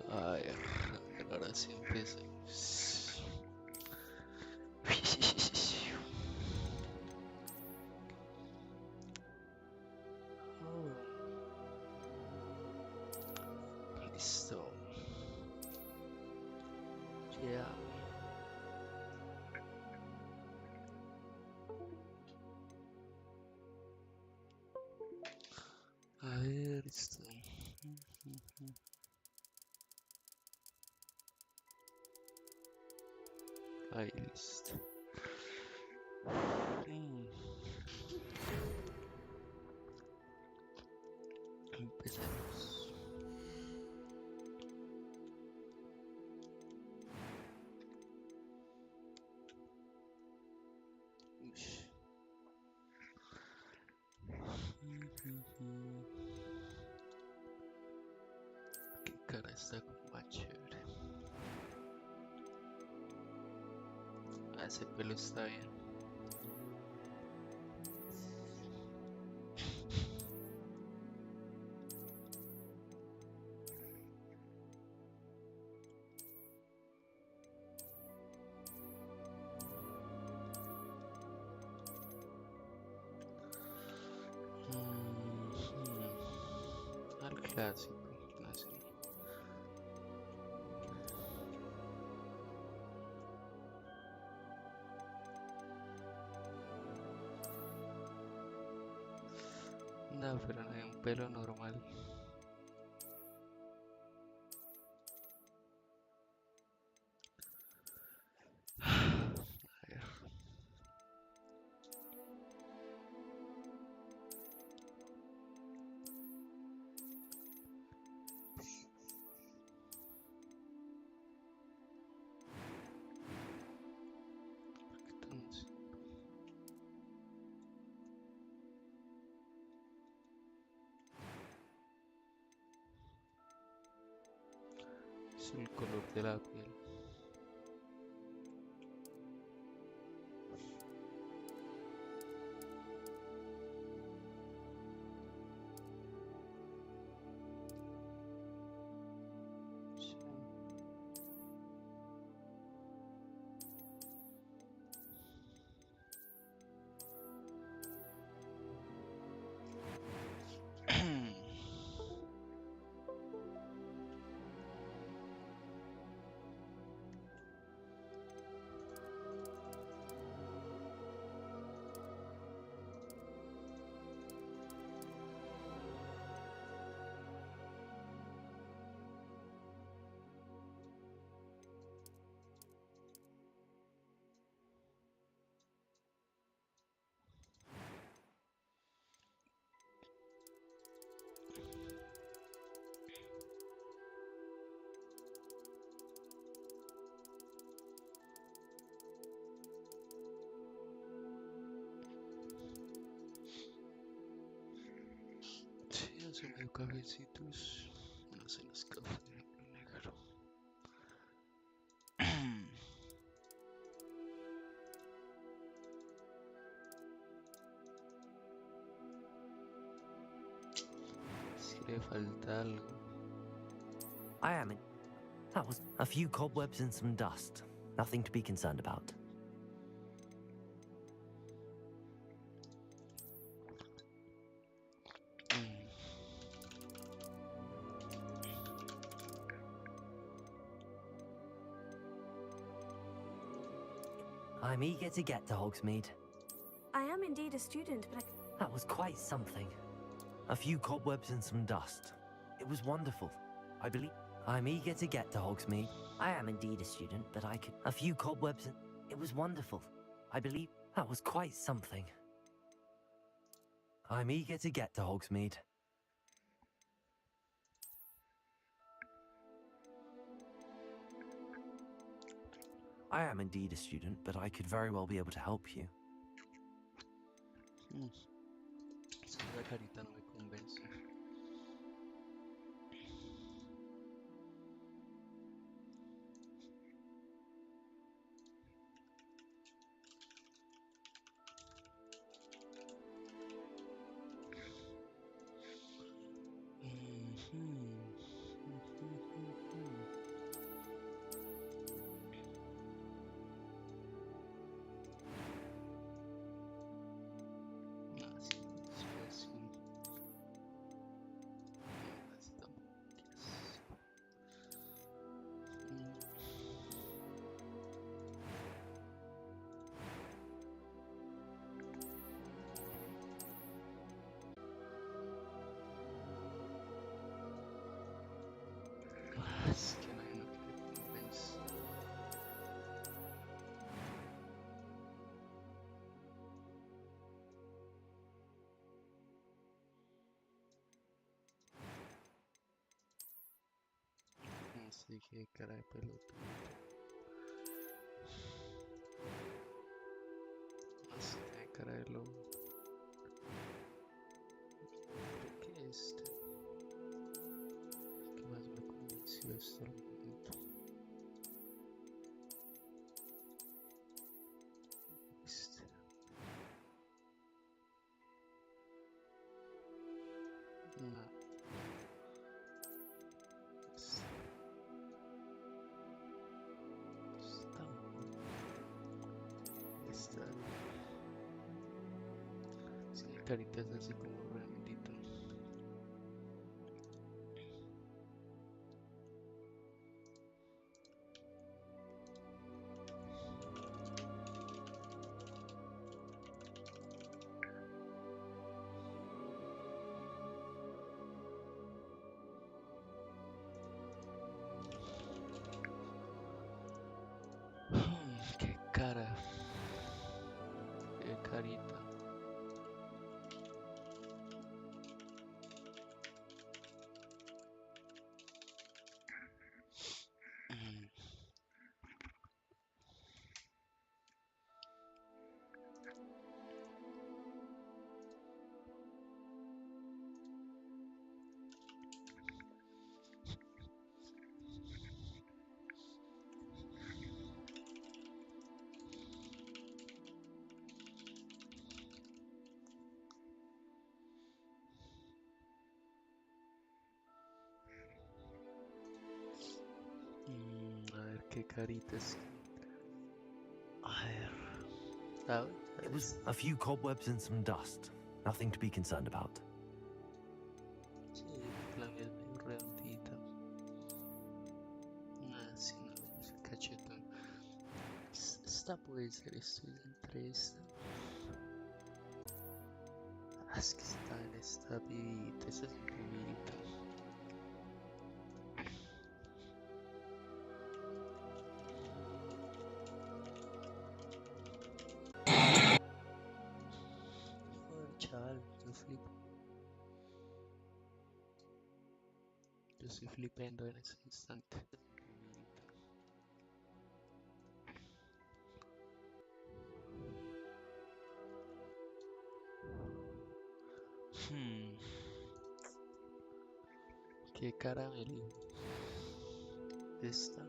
A ver, ahora sí empezamos. Listo. Ya. A ver, listo. Ahí, listo. Empecemos. Ush. Qué cara está como más chévere. Ah, ese pelo está bien. Al clásico, así. No, pero no hay un pelo normal. A ver. Entonces, es el color de la piel. Sí. Sí, hace medio cafecitos. No sé, los cafés negro. Si le falta algo. I am in. That was a few cobwebs and some dust. Nothing to be concerned about. I'm eager to get to Hogsmeade. I am indeed a student, but That was quite something. A few cobwebs and some dust. It was wonderful. I believe I'm eager to get to Hogsmeade. I am indeed a student, but I could. A few cobwebs and. It was wonderful. I believe that was quite something. I'm eager to get to Hogsmeade. I am indeed a student, but I could very well be able to help you. Es que la carita no me convence. Sí, qué cara de pelota. Así tiene cara de lobo. ¿Por qué este? ¿Qué más me convenció hasta el momento? Este. No. Este. Está bueno. Está. Sí, mi carita es así como redondito. Qué cara. Qué carita. A ver qué caritas. A ver. It was a few cobwebs and some dust. Nothing to be concerned about. Sí, la mía es medio redondita. Sí, no, es cachetón. Esta puede ser, estoy entre esta. Es que está en esta pibita, esta es mi pibita. Joder, chaval, yo flipo. Yo estoy flipendo en ese instante. Hmm, qué caramelo. ¿Esta?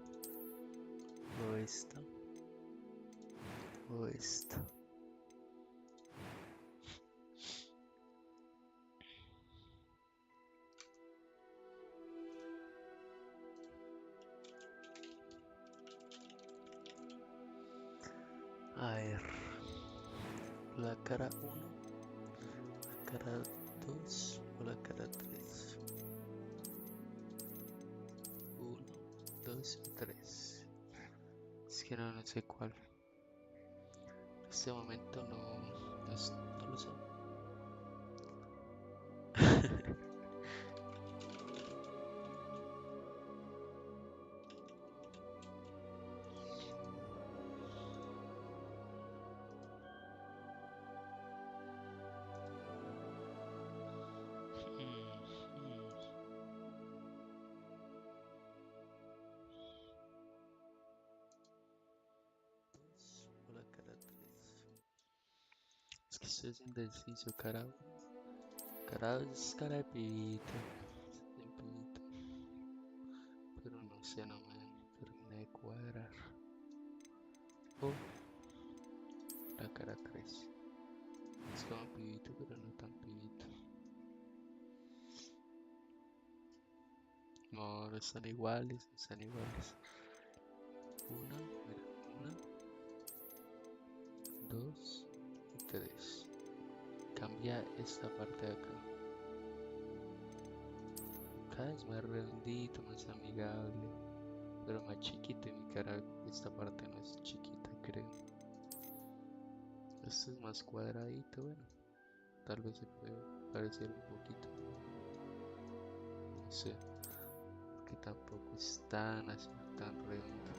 ¿O esta? ¿O esta? A ver, la cara 1, la cara 2 o la cara 3. 1, 2 y 3. Es que no sé cuál. En este momento no lo sé. O la cara 3. Es que estoy indeciso, cara 1. Cara 2 es cara de pibito. De pibito. Pero no sé, no me terminé de cuadrar. O la cara 3. Es como pibito, pero no tan pibito. No, no están iguales, no están iguales. Una, mira, 1, 2 y 3. Cambia esta parte de acá. Acá es más redondito, más amigable, pero más chiquito. Y mi cara, esta parte no es chiquita, creo. Este es más cuadradito, bueno. Tal vez se puede parecer un poquito. No sé. Que tampoco es tan así, tan redondo.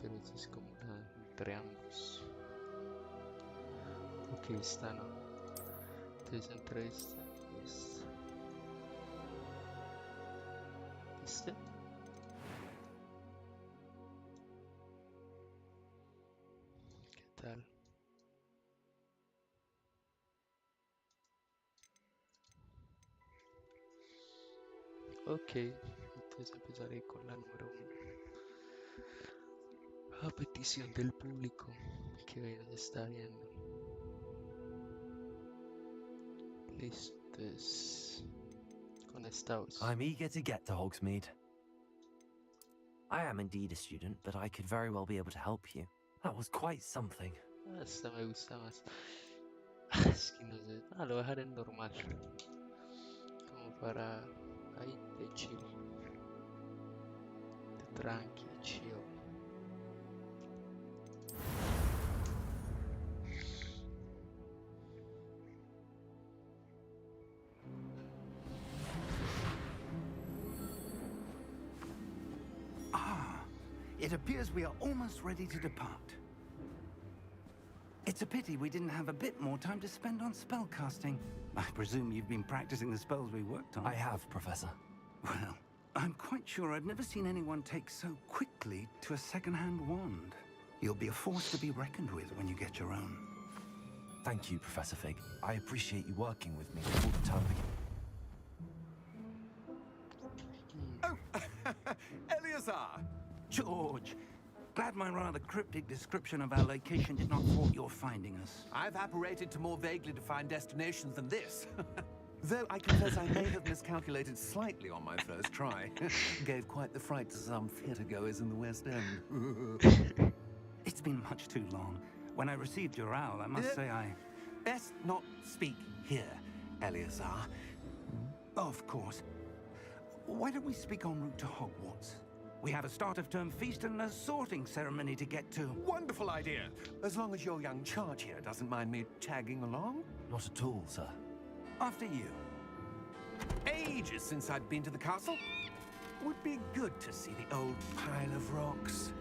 Pero esto es como una entre ambos. Ok, esta no. Entonces entre esta y esta. ¿Este? tal. Ok, entonces empezaré con la número uno. A petición del público que hoy nos está viendo. Listos. Con esta voz. I'm eager to get to Hogsmeade. I am indeed a student, but I could very well be able to help you. That was quite something. Esta me gusta más. Es que no sé. Lo voy a dejar en normal. Como para ahí de chill. De tranqui, chill. It appears we are almost ready to depart. It's a pity we didn't have a bit more time to spend on spellcasting. I presume you've been practicing the spells we worked on. I have, Professor. Well, I'm quite sure I've never seen anyone take so quickly to a second-hand wand. You'll be a force to be reckoned with when you get your own. Thank you, Professor Fig. I appreciate you working with me before the term begins. Oh, Eleazar! George! Glad my rather cryptic description of our location did not thwart your finding us. I've apparated to more vaguely defined destinations than this. Though I confess I may have miscalculated slightly on my first try. Gave quite the fright to some theatre-goers in the West End. It's been much too long. When I received your owl, I must say I... Best not speak here, Eleazar. Of course. Why don't we speak en route to Hogwarts? We have a start-of-term feast and a sorting ceremony to get to. Wonderful idea! As long as your young charge here doesn't mind me tagging along. Not at all, sir. After you. Ages since I'd been to the castle. Would be good to see the old pile of rocks.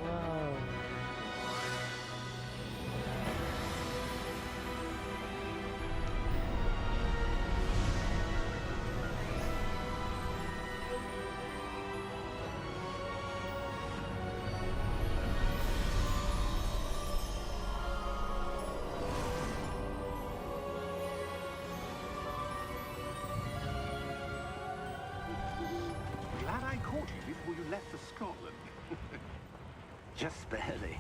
Wow. Glad I caught you before you left for Scotland. Just barely.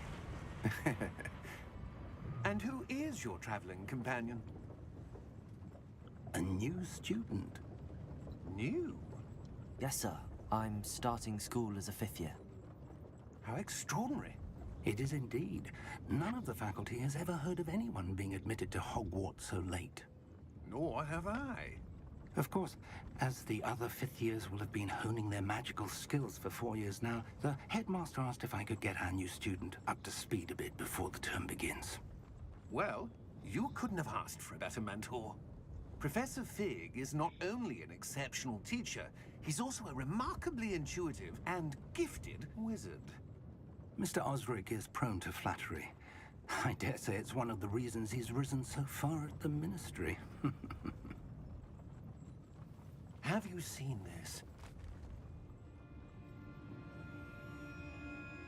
And who is your traveling companion? A new student. New? Yes, sir. I'm starting school as a fifth year. How extraordinary. It is indeed. None of the faculty has ever heard of anyone being admitted to Hogwarts so late. Nor have I. Of course, as the other fifth years will have been honing their magical skills for 4 years now, the headmaster asked if I could get our new student up to speed a bit before the term begins. Well, you couldn't have asked for a better mentor. Professor Fig is not only an exceptional teacher, he's also a remarkably intuitive and gifted wizard. Mr. Osric is prone to flattery. I dare say it's one of the reasons he's risen so far at the Ministry. Have you seen this?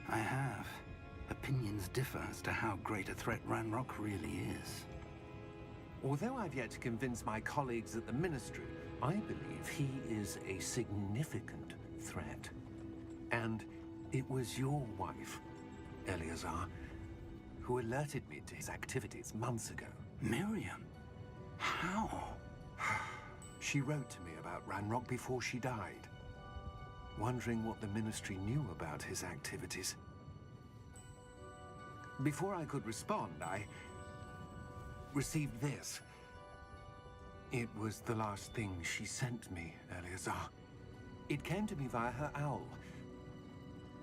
I have. Opinions differ as to how great a threat Ranrock really is. Although I've yet to convince my colleagues at the Ministry, I believe he is a significant threat. And it was your wife, Eleazar, who alerted me to his activities months ago. Miriam? How? She wrote to me about Ranrock before she died, wondering what the Ministry knew about his activities. Before I could respond, I received this. It was the last thing she sent me, Eleazar. It came to me via her owl,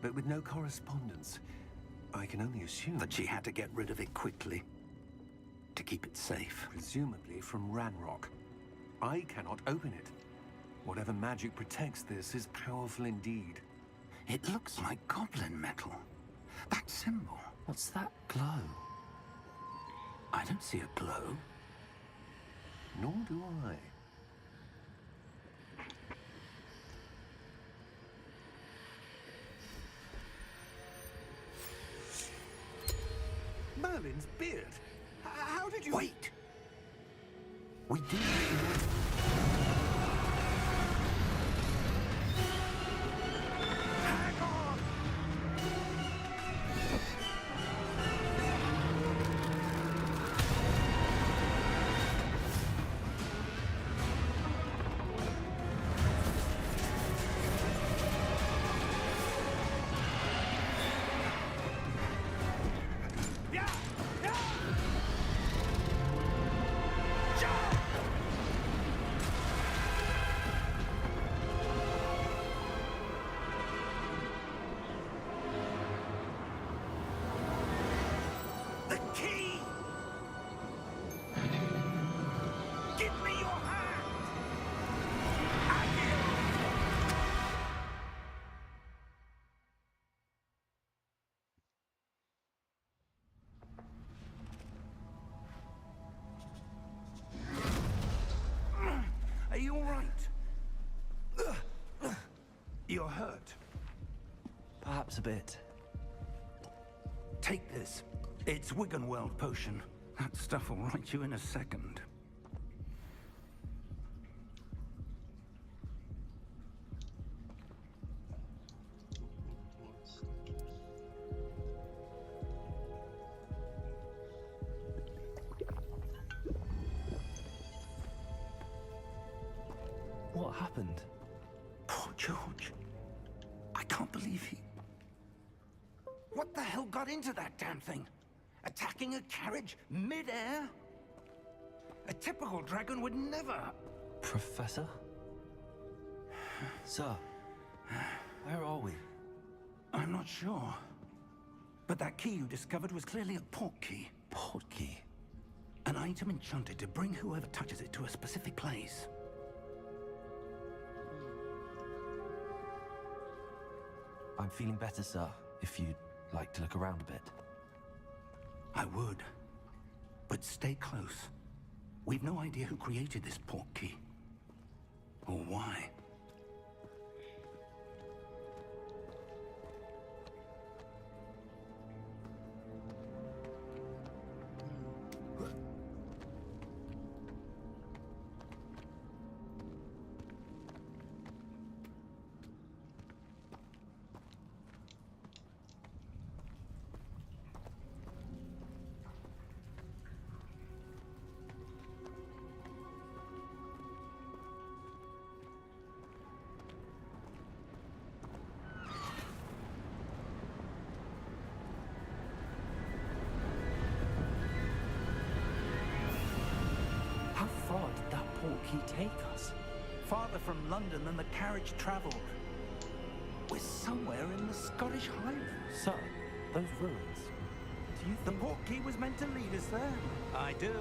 but with no correspondence. I can only assume That she had to get rid of it quickly to keep it safe. presumably from Ranrock. I cannot open it. Whatever magic protects this is powerful indeed. It looks like goblin metal. That symbol. What's that glow? I don't see a glow. Nor do I. Merlin's beard? How did you... Wait! We do. Hang on! Yeah! Yeah! Jump! The key! Give me your hand! Are you all right? You're hurt. Perhaps a bit. Take this. It's Wiggenweld potion. That stuff will right you in a second. What happened? Poor George. I can't believe he... What the hell got into that damn thing? Attacking a carriage mid-air? A typical dragon would never... Professor? Sir, where are we? I'm not sure. But that key you discovered was clearly a portkey. Portkey? An item enchanted to bring whoever touches it to a specific place. I'm feeling better, sir, if you'd like to look around a bit. I would. But stay close. We've no idea who created this portkey. Or why. How far did that portkey take us? Farther from London than the carriage travelled. We're somewhere in the Scottish Highlands. Sir, those ruins. Do you The think... portkey was meant to lead us there. I do.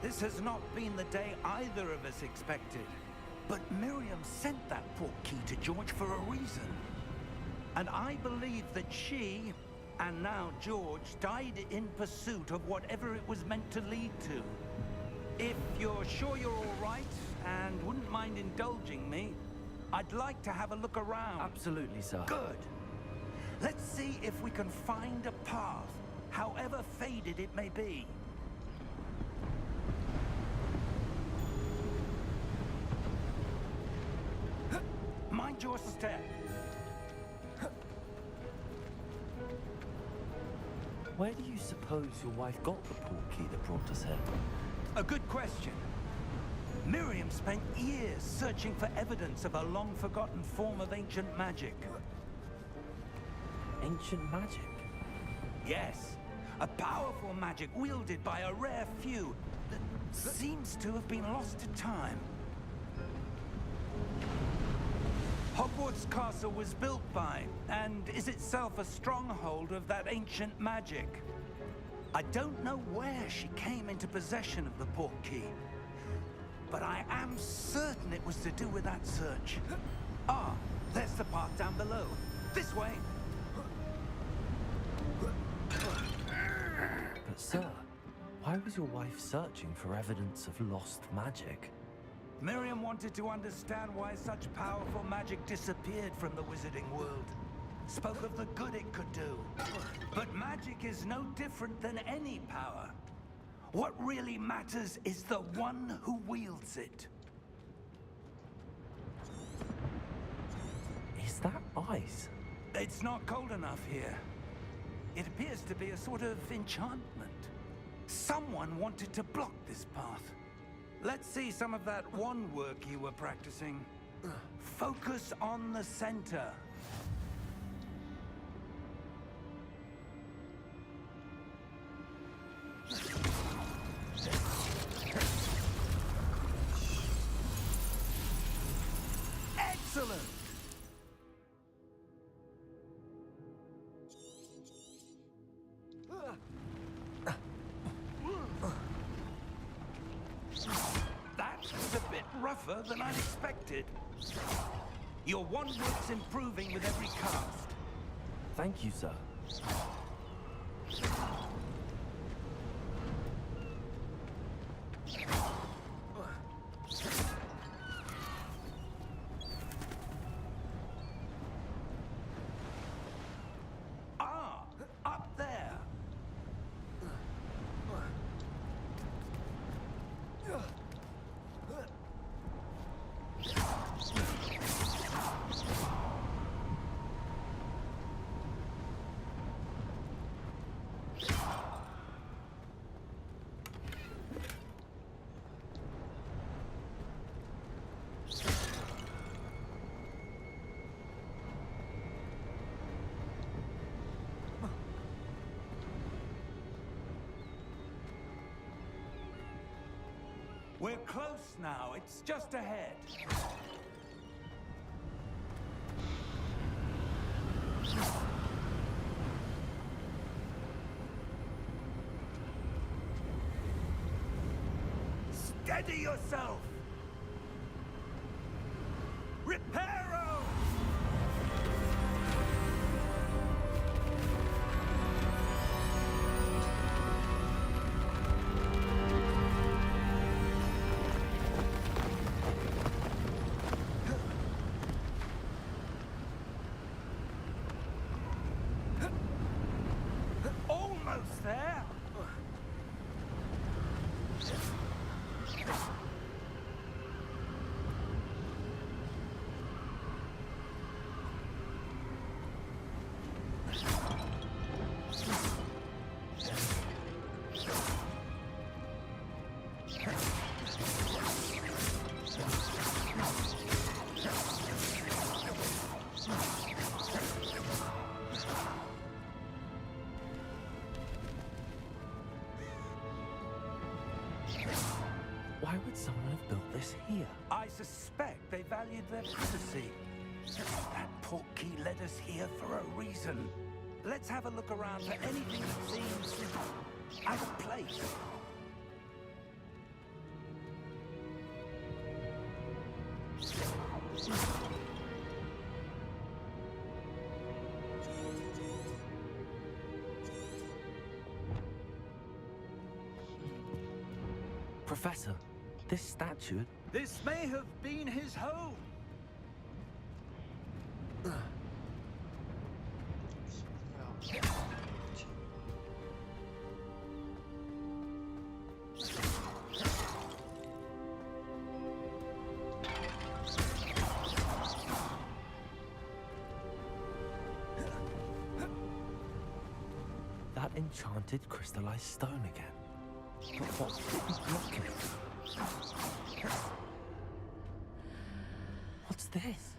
This has not been the day either of us expected. But Miriam sent that portkey to George for a reason. And I believe that she, and now George, died in pursuit of whatever it was meant to lead to. If you're sure you're all right, and wouldn't mind indulging me, I'd like to have a look around. Absolutely, sir. Good. Let's see if we can find a path, however faded it may be. Mind your step. Where do you suppose your wife got the portkey that brought us here? A good question. Miriam spent years searching for evidence of a long-forgotten form of ancient magic. Ancient magic? Yes, a powerful magic wielded by a rare few. seems to have been lost to time. Hogwarts Castle was built by, and is itself a stronghold of that ancient magic. I don't know where she came into possession of the portkey, but I am certain it was to do with that search. Ah, there's the path down below. This way. But sir, why was your wife searching for evidence of lost magic? Miriam wanted to understand why such powerful magic disappeared from the wizarding world. Spoke of the good it could do. But magic is no different than any power. What really matters is the one who wields it. Is that ice? It's not cold enough here. It appears to be a sort of enchantment. Someone wanted to block this path. Let's see some of that wand work you were practicing. Focus on the center. Excellent! That was a bit rougher than I'd expected. Your wand work's improving with every cast. Thank you, sir. Ah, up there. We're close now. It's just ahead. Steady yourself! Reparo! Almost there! Why would someone have built this here? I suspect they valued their privacy. That portkey led us here for a reason. Let's have a look around for anything that seems out of place. Professor, this statue... This may have been his home. That enchanted crystallized stone again. But what could be blocking it? What's this?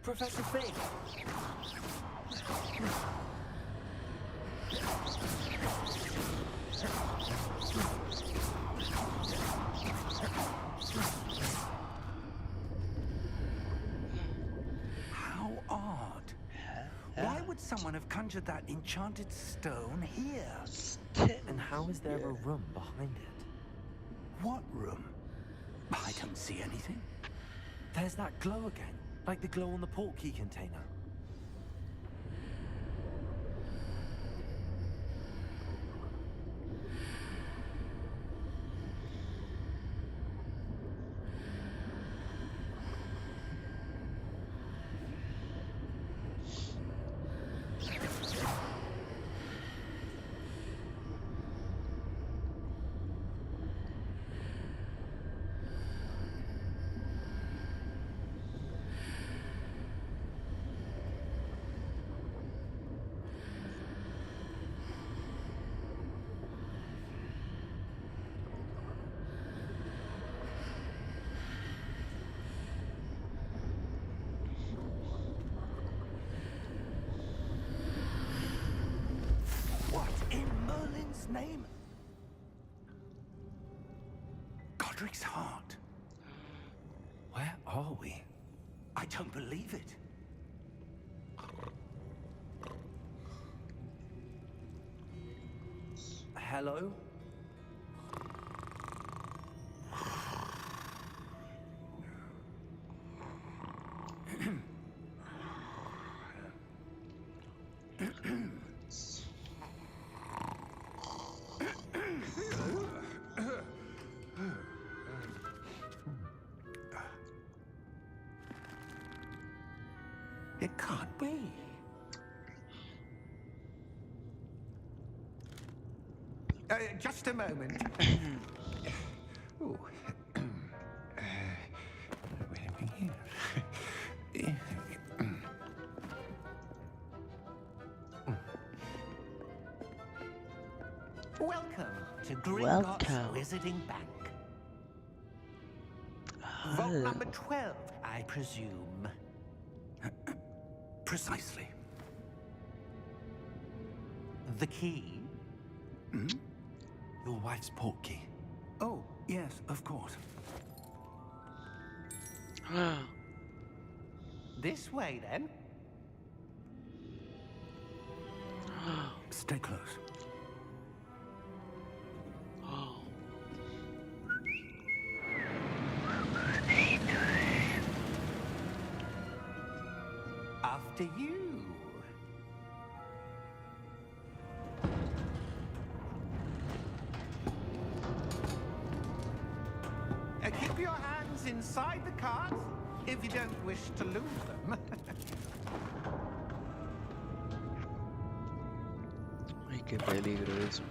Professor Fig! would someone have conjured that enchanted stone here? And how is there a room behind it? What room? I don't see anything. There's that glow again, like the glow on the portkey container. What in Merlin's name? Godric's heart. Where are we? I don't believe it. Hello? It can't be. Just a moment. Ooh. Wait a minute. Welcome to Gringotts Welcome. Wizarding Bank. Vault number 12, I presume. Precisely. The key? Your wife's portkey. Oh, yes, of course. This way, then. Stay close. After you. Keep your hands inside the cart if you don't wish to lose them. Ay, qué peligro eso.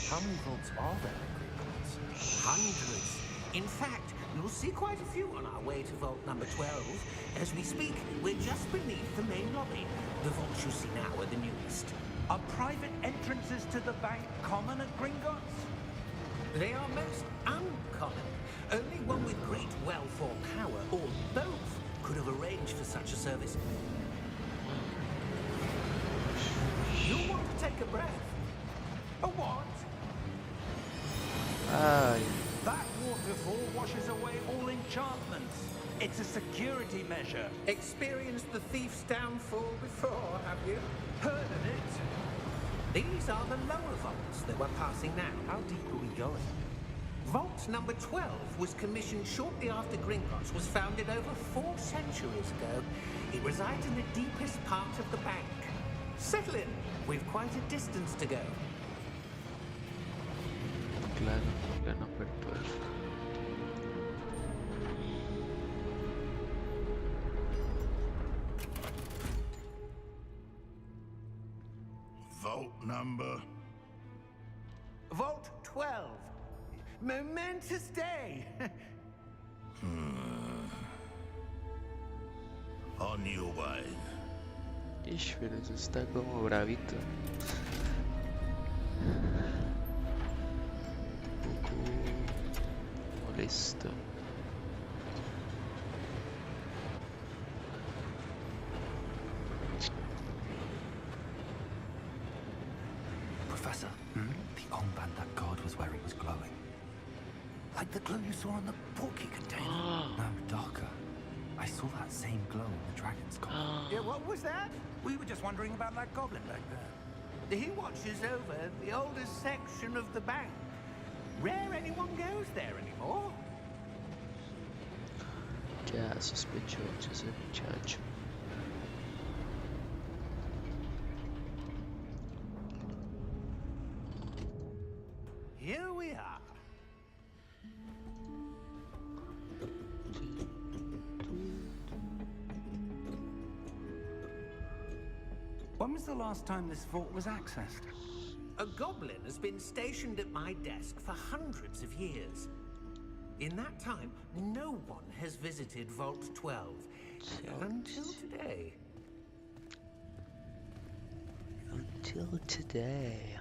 How many vaults are there in Gringotts? Hundreds. In fact, you'll see quite a few on our way to vault number 12. As we speak, we're just beneath the main lobby. The vaults you see now are the newest. Are private entrances to the bank common at Gringotts? They are most uncommon. Only one with great wealth or power, or both, could have arranged for such a service. You'll want to take a breath. A what? Ay, That waterfall washes away all enchantments. It's a security measure. Experienced the thief's downfall before, have you? Heard of it? These are the lower vaults that we're passing now. How deep are we going? Vault number 12 was commissioned shortly after Gringotts was founded over 4 centuries ago. It resides in the deepest part of the bank. Settle in. We've quite a distance to go. claro, plano virtual. Vault number. Vault 12. Momentous day. On your way. Ish, pero eso está como bravito. Un poco molesto. Professor, the armband that guard was wearing was glowing. Like the glow you saw on the portkey container? No, darker. I saw that same glow in the dragon's collar. Yeah, what was that? We were just wondering about that goblin back there. He watches over the oldest section of the bank. Rare anyone goes there anymore. Ya sospechoso ese muchacho. Here we are. When was the last time this vault was accessed? A goblin has been stationed at my desk for hundreds of years. In that time, no one has visited Vault 12 until today. Until today.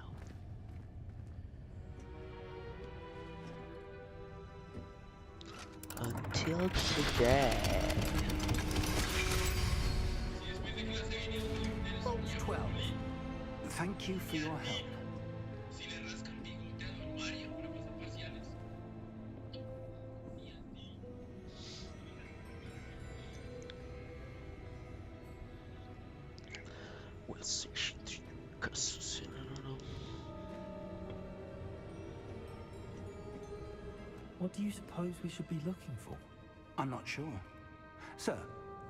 Until today. Vault 12. Thank you for your help. Well, section 3. Casos, no. What do you suppose we should be looking for? I'm not sure. Sir,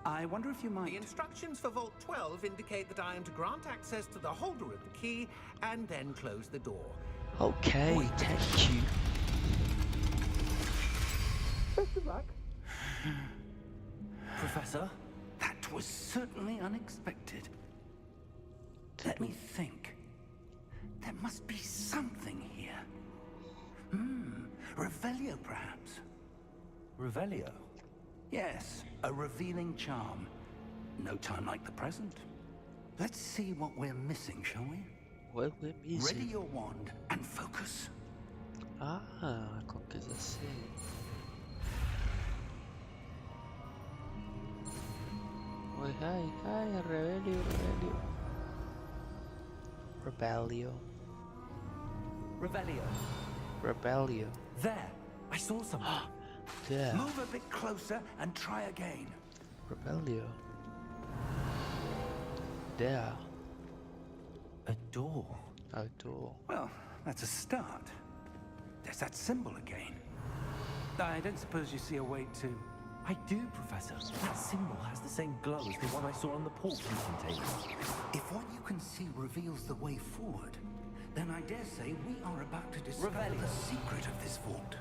I wonder if you The might... instructions for Vault 12 indicate that I am to grant access to the holder of the key and then close the door. Okay, thank you. Best of luck. Professor, that was certainly unexpected. Let me think. There must be something here. Revelio, perhaps? Revelio? Yes, a revealing charm. No time like the present. Let's see what we're missing, shall we? What we're Ready missing? your wand and focus. Ah, com coisa assim. Oi, hi, Rebellion. Revelio. There! I saw something. There, Move a bit closer and try again. Rebellion. There, A door. outdoor. Well, that's a start. There's that symbol again. I don't suppose you see a way to... I do, Professor. That symbol has the same glow as the one I saw on the portkey container. If what you can see reveals the way forward, then I dare say we are about to discover Revelio. the secret of this vault.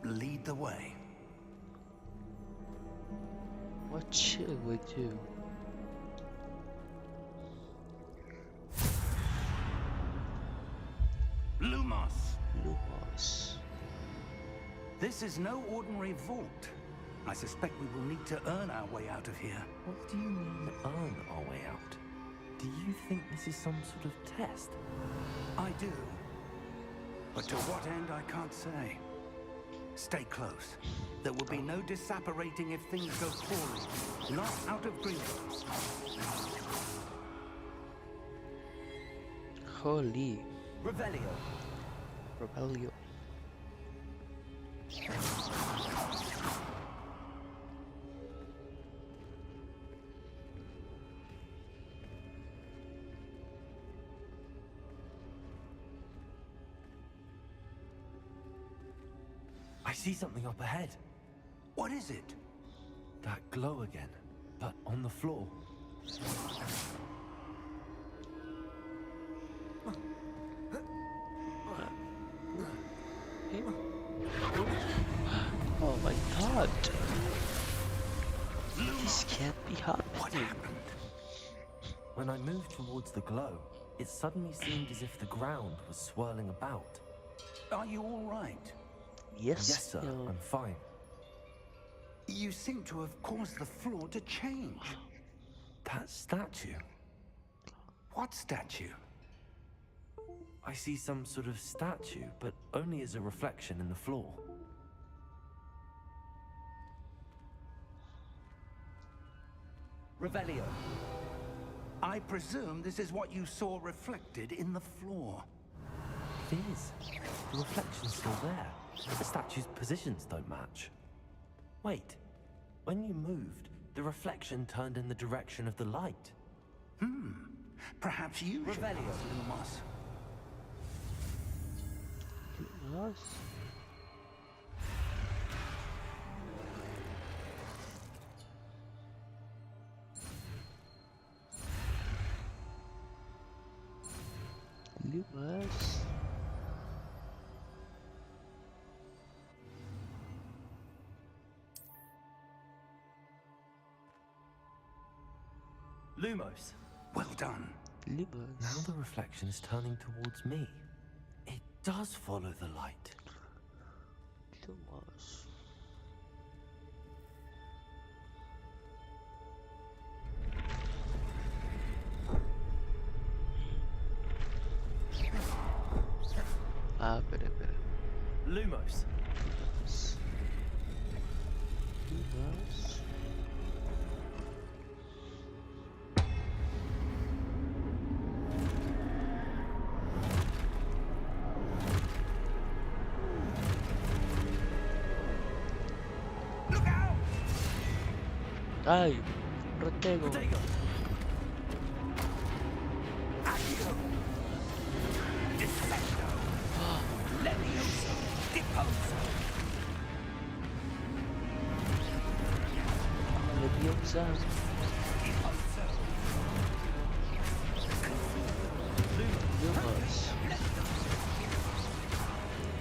Lead the way. What should we do? Lumos! Lumos. This is no ordinary vault. I suspect we will need to earn our way out of here. What do you mean, earn our way out? Do you think this is some sort of test? I do. But to what end, I can't say. Stay close. There will be no disapparating if things go poorly. Not out of Gringotts. Holy Revelio. Rebellion. I see something up ahead. What is it? That glow again, but on the floor. Oh my god. This can't be What happening. happened? When I moved towards the glow, it suddenly seemed as if the ground was swirling about. Are you all right? Yes, Yes, sir, no. I'm fine. You seem to have caused the floor to change. That statue. What statue? I see some sort of statue, but only as a reflection in the floor. Revelio. I presume this is what you saw reflected in the floor. It is. The reflection's still there. The statue's positions don't match. Wait, when you moved, the reflection turned in the direction of the light. Perhaps you should Revelio. ask Lumos. Nossa. Lumos. Lumos. Well done. Now Lumos. the reflection is turning towards me. It does follow the light. Lumos. Ah, pera. Lumos. Lumos. Lumos. Look out! Ay, Rotego. Protego. Accio! Descendo! Levioso! Deposo! Leviosa. Deposo! Lumos.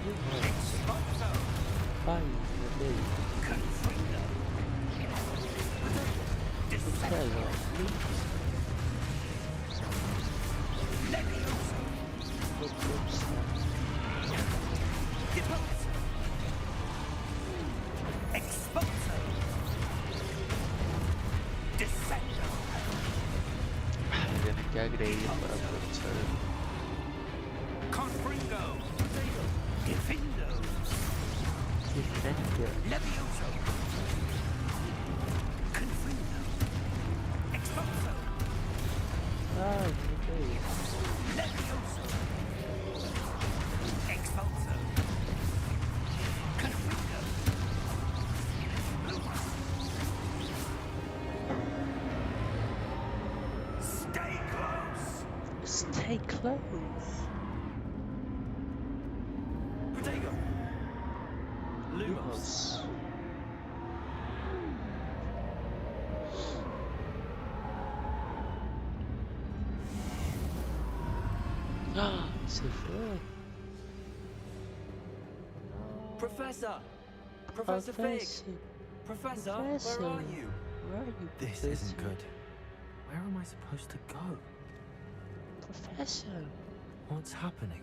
Lumos. Exposo! Pai, meu Deus. Confrido! Descendo! Levioso! Leviosa. Deposo! Exposo! Descendo! Tiene que agredir para aprovechar el Confringo! Defindo! diferente. Levioso! Confrindo! Exposo! Ai, meu Deus. Levioso! Exposo! Confrindo! Stay close! Stay close. Protego. Lumos. Lumos. Ah, se foi. Professor! Professor Fig! Professor, where are you? Where are you, This Professor? isn't good. Where am I supposed to go? Professor. What's happening?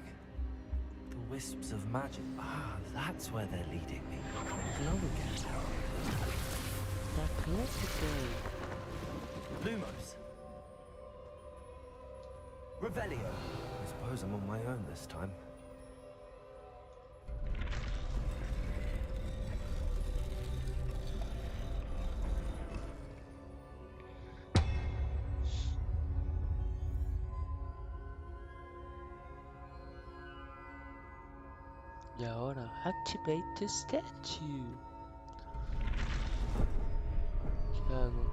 The wisps of magic. Ah, that's where they're leading me. Glow again. That close again. Lumos. Revelio. I suppose I'm on my own this time. Y ahora, activate the statue. ¿Qué hago?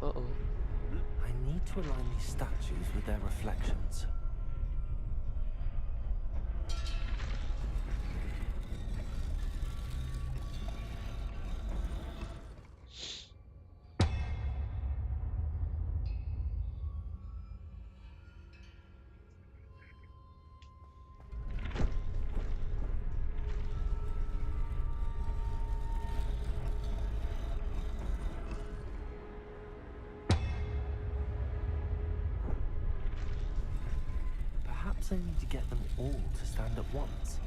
Uh-oh. I need to align these statues with their reflections. Perhaps I need to get them all to stand at once.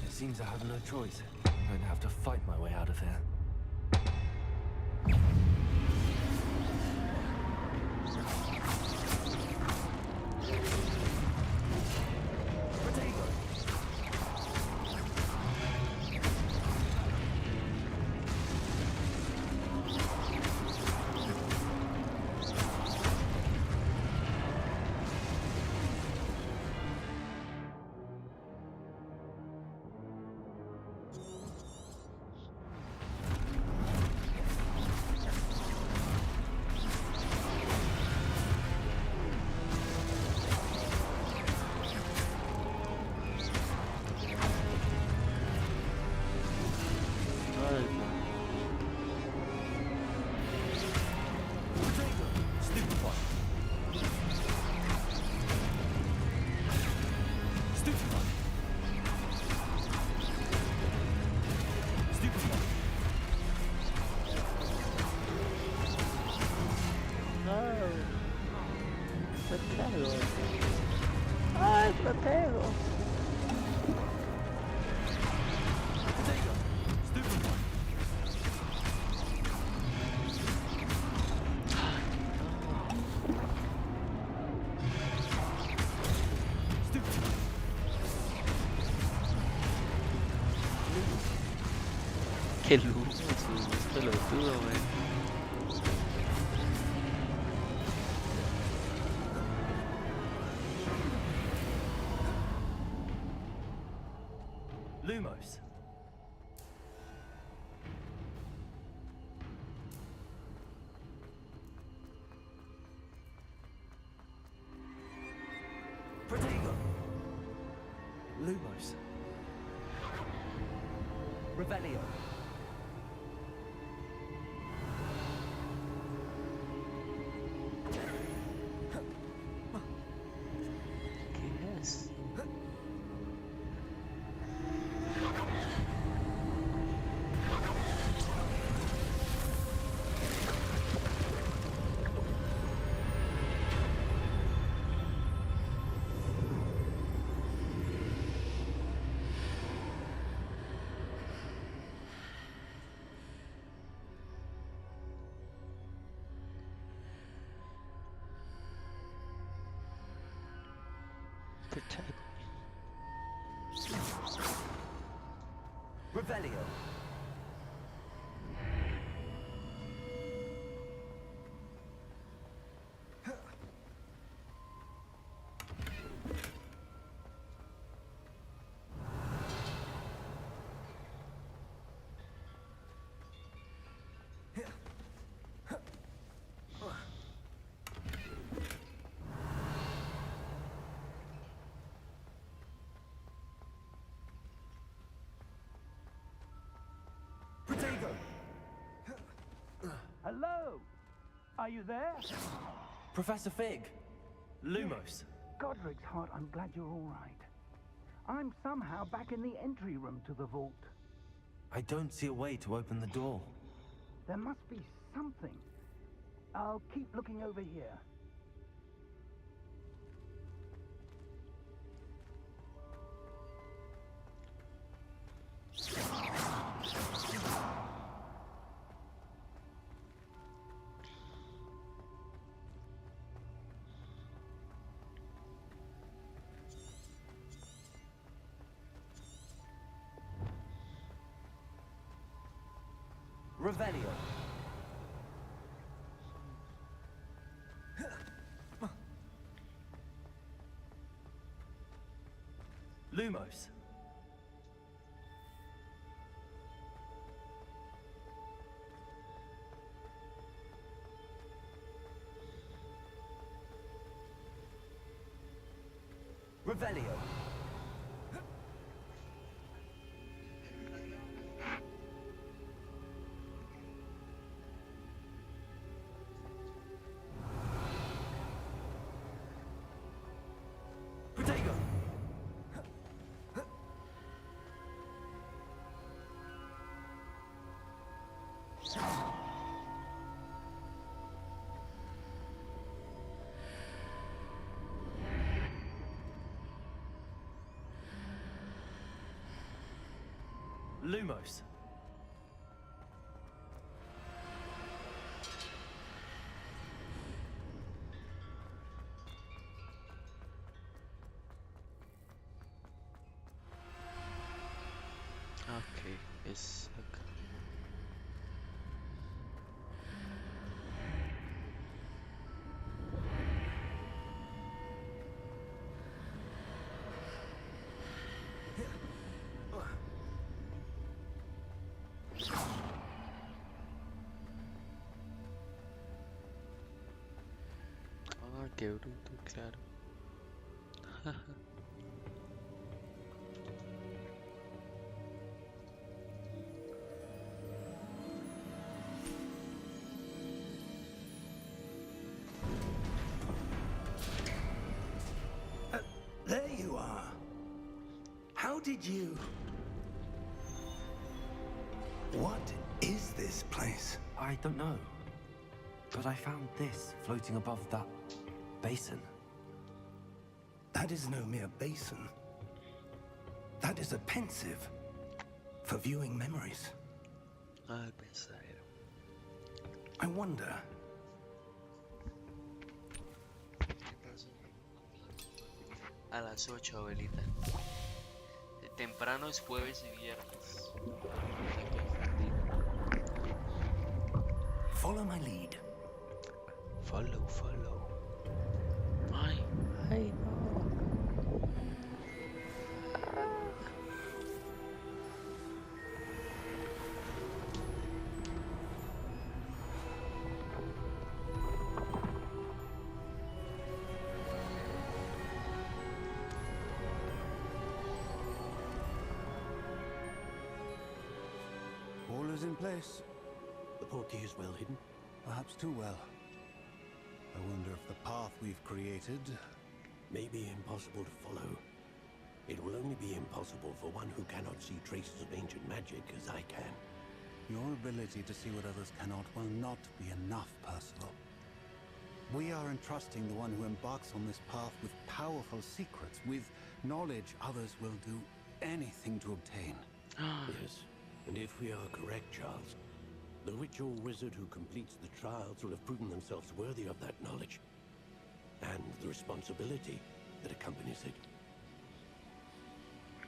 It seems I have no choice. I'm going to have to fight my way out of here. Qué luz, es pelotudo, man. Lumos. Protego. Lumos. Revelio. ¿Qué es? Protect. Revelio. Protego. Hello? Are you there? Professor Fig. Lumos. Godric's heart, I'm glad you're all right. I'm somehow back in the entry room to the vault. I don't see a way to open the door. There must be something. I'll keep looking over here. Revelio. Lumos. Revelio. Protego. Lumos. Ok, es acá. Ah, qué bruto, claro. There you are. How did you... What is this place? I don't know. But I found this floating above that basin. That is no mere basin. That is a pensive for viewing memories. Ah, el pensadero. I wonder... A las 8, abuelita. Temprano es jueves y viernes. Hay que invertir. Follow my lead. Follow. I know. All is in place. The portkey is well hidden. Perhaps too well. I wonder if the path we've created... May be impossible to follow. It will only be impossible for one who cannot see traces of ancient magic as I can. Your ability to see what others cannot will not be enough, Percival. We are entrusting the one who embarks on this path with powerful secrets, with knowledge others will do anything to obtain. Yes, and if we are correct, Charles, the ritual wizard who completes the trials will have proven themselves worthy of that knowledge, and the responsibility that accompanies it.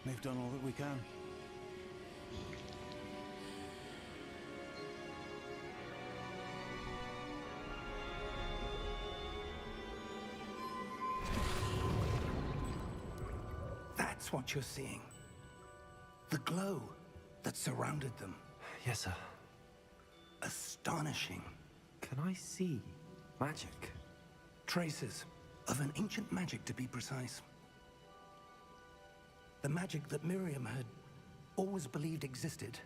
We've done all that we can. That's what you're seeing. The glow that surrounded them. Yes, sir. Astonishing. Can I see magic? Traces of an ancient magic, to be precise. The magic that Miriam had always believed existed,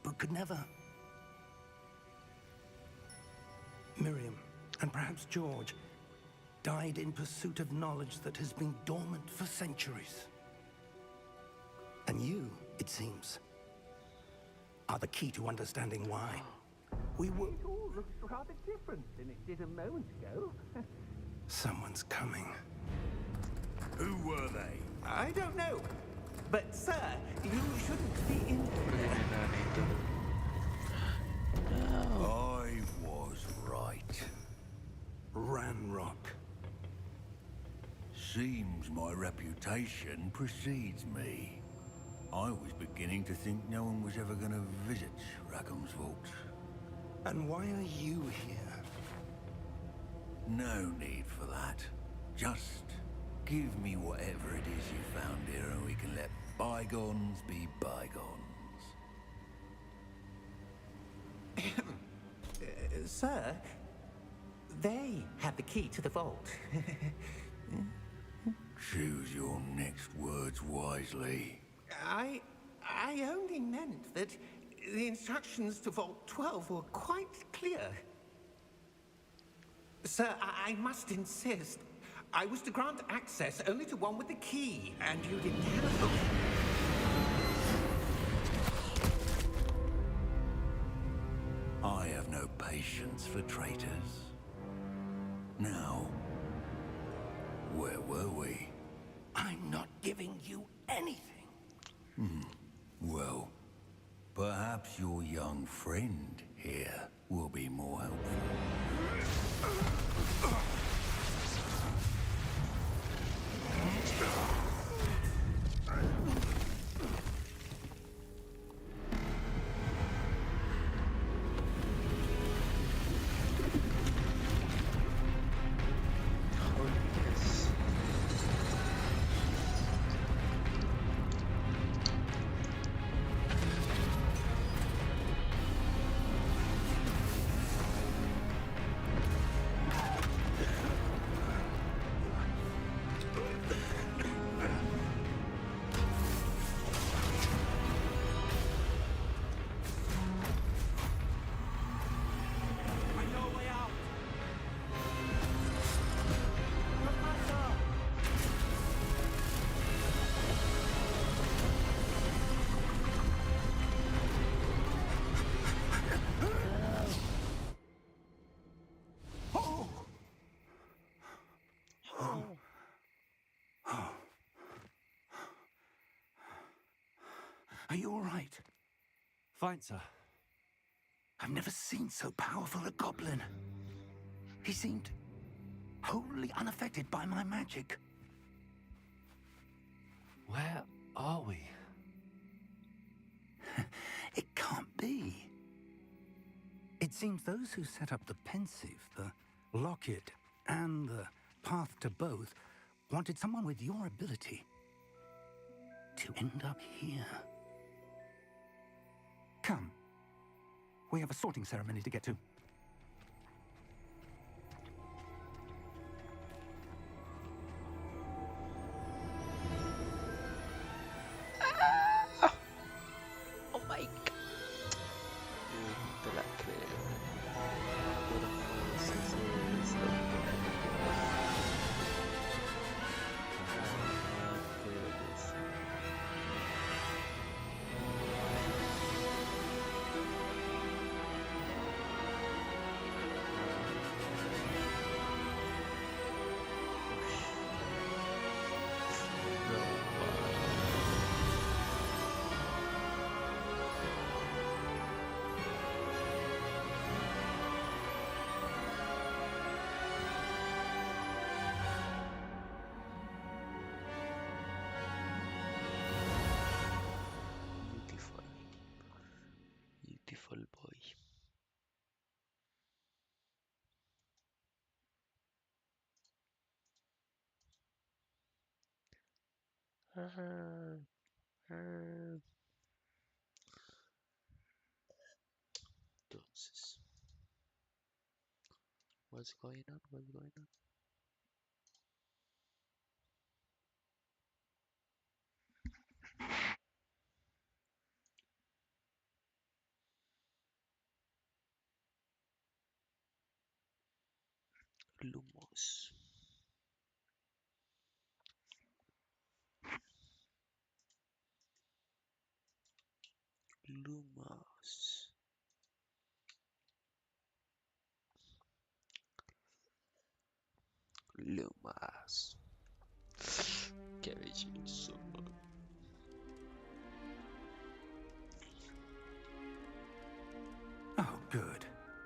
but could never. Miriam, and perhaps George, died in pursuit of knowledge that has been dormant for centuries. And you, it seems, are the key to understanding why. We were... It all looks rather different than it did a moment ago. Someone's coming. Who were they? I don't know. But, sir, you shouldn't be in... I was right. Ranrock. Seems my reputation precedes me. I was beginning to think no one was ever going to visit Rackham's vault. And why are you here? No need for that. Just give me whatever it is you found here and we can let bygones be bygones. Sir, they have the key to the vault. Choose your next words wisely. I only meant that the instructions to Vault 12 were quite clear. Sir, I must insist. I was to grant access only to one with the key, and you didn't have... I have no patience for traitors. Now, where were we? I'm not giving you anything. Well, perhaps your young friend here will be more helpful. Are you all right? Fine, sir. I've never seen so powerful a goblin. He seemed wholly unaffected by my magic. Where are we? It can't be. seems those who set up the pensive, the locket, and the path to both wanted someone with your ability to end up here. Come. We have a sorting ceremony to get to. Oh my god. No te la creo. Pero no sé si es lo que... Ah, puedes. Beautiful. Beautiful boy. Ah, ah. Entonces, what's going on? What's going on? Lumos. Lumos. Lumos. Qué belleza. Oh, good.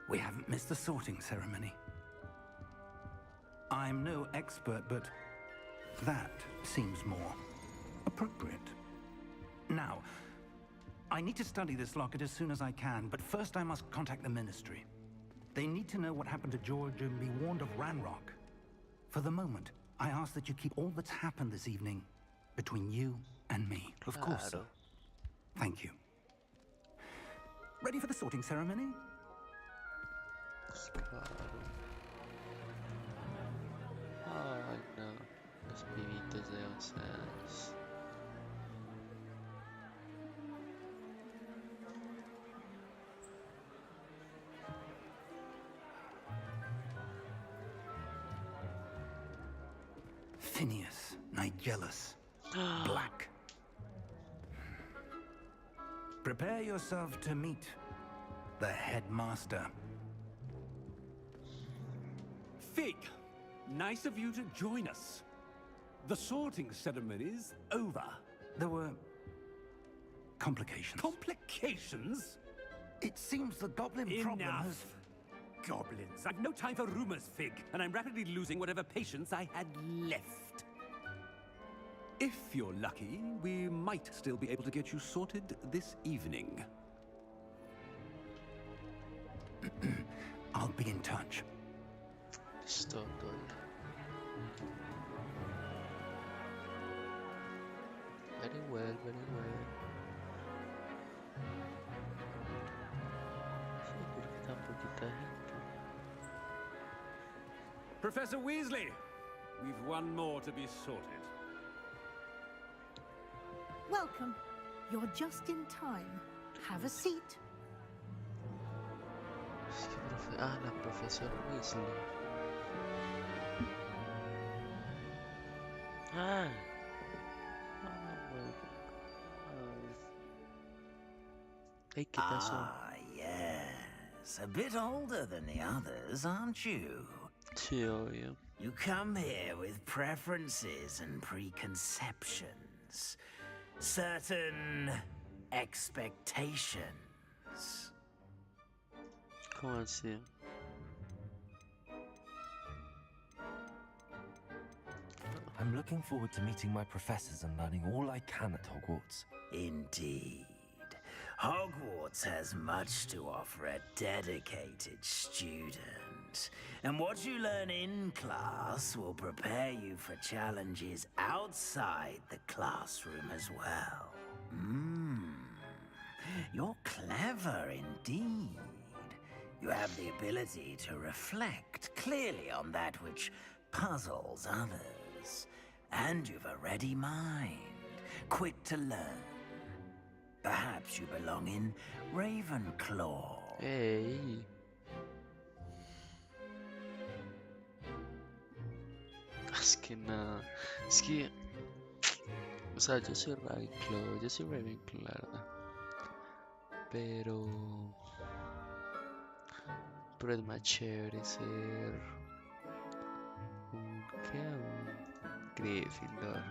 We haven't missed the sorting ceremony. I'm no expert, but that seems more appropriate. Now, I need to study this locket as soon as I can, but first I must contact the Ministry. They need to know what happened to George and be warned of Ranrock. For the moment, I ask that you keep all that's happened this evening between you and me. Of course, sir. Thank you. Ready for the sorting ceremony? Claro. Ay, no. Los pibitos de 11 años. Phineas, Nigellus, Black. Prepare yourself to meet the headmaster. Fig, nice of you to join us. The sorting ceremony's over. There were complications. Complications? It seems the goblin problem Enough. has... Goblins. I've no time for rumors, Fig, and I'm rapidly losing whatever patience I had left. If you're lucky, we might still be able to get you sorted this evening. I'll be in touch. Stop, doll. Very well, very well. Sí, porque tan poquita gente. Professor Weasley, we've one more to be sorted. Welcome. You're just in time. Have a seat. Es que la profesora Weasley. Ah. Hey, ¿qué pasó? Ah, yes. A bit older than the others, aren't you? Sí, obvio. You come here with preferences and preconceptions. Certain expectations. ¿Cómo así? I'm looking forward to meeting my professors and learning all I can at Hogwarts. Indeed. Hogwarts has much to offer a dedicated student. And what you learn in class will prepare you for challenges outside the classroom as well. You're clever indeed. You have the ability to reflect clearly on that which puzzles others. And you've a ready mind, quick to learn. Perhaps you belong in Ravenclaw. Hey. Es que nada. Es que. O sea, yo soy Ravenclaw. Yo soy Ravenclaw, la verdad. Pero. Pero es más chévere ser. ¿Qué? Un Gryffindor.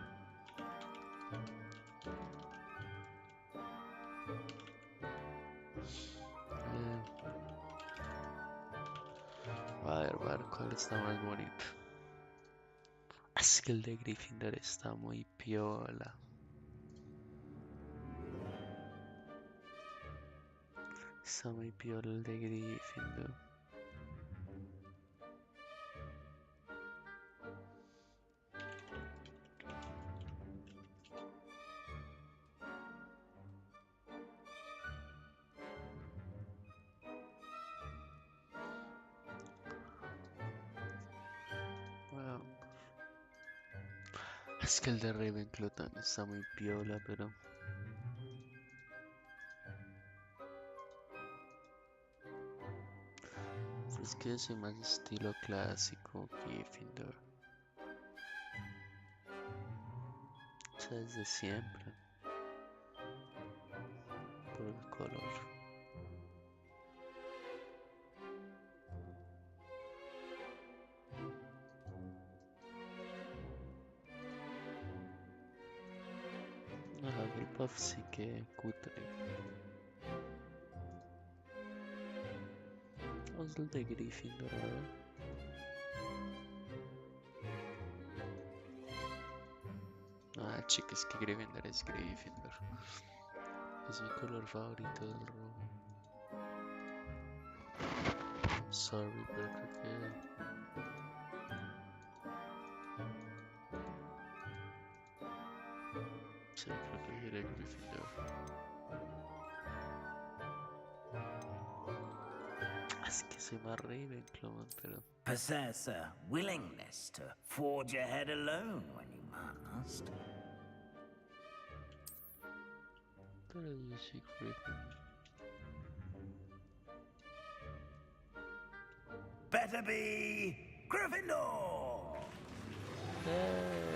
A ver, ¿cuál está más bonito? Es que el de Gryffindor está muy piola. Está muy piola el de Gryffindor. Bueno, es que el de Ravenclaw también está muy piola, pero... Es que soy más estilo clásico Gryffindor. O sea, desde siempre. Por el color. No, Hufflepuff sí que cutre. Vamos al de Gryffindor, a ver. Ah, chicas, que Gryffindor es Gryffindor. Es mi color favorito del rojo. Sorry, pero creo que... Sí, creo que diré Gryffindor. Es que soy más Ravenclaw, pero... Possess a willingness to forge ahead alone when you must. Pero yo soy Gryffindor. Better be Gryffindor! Hey.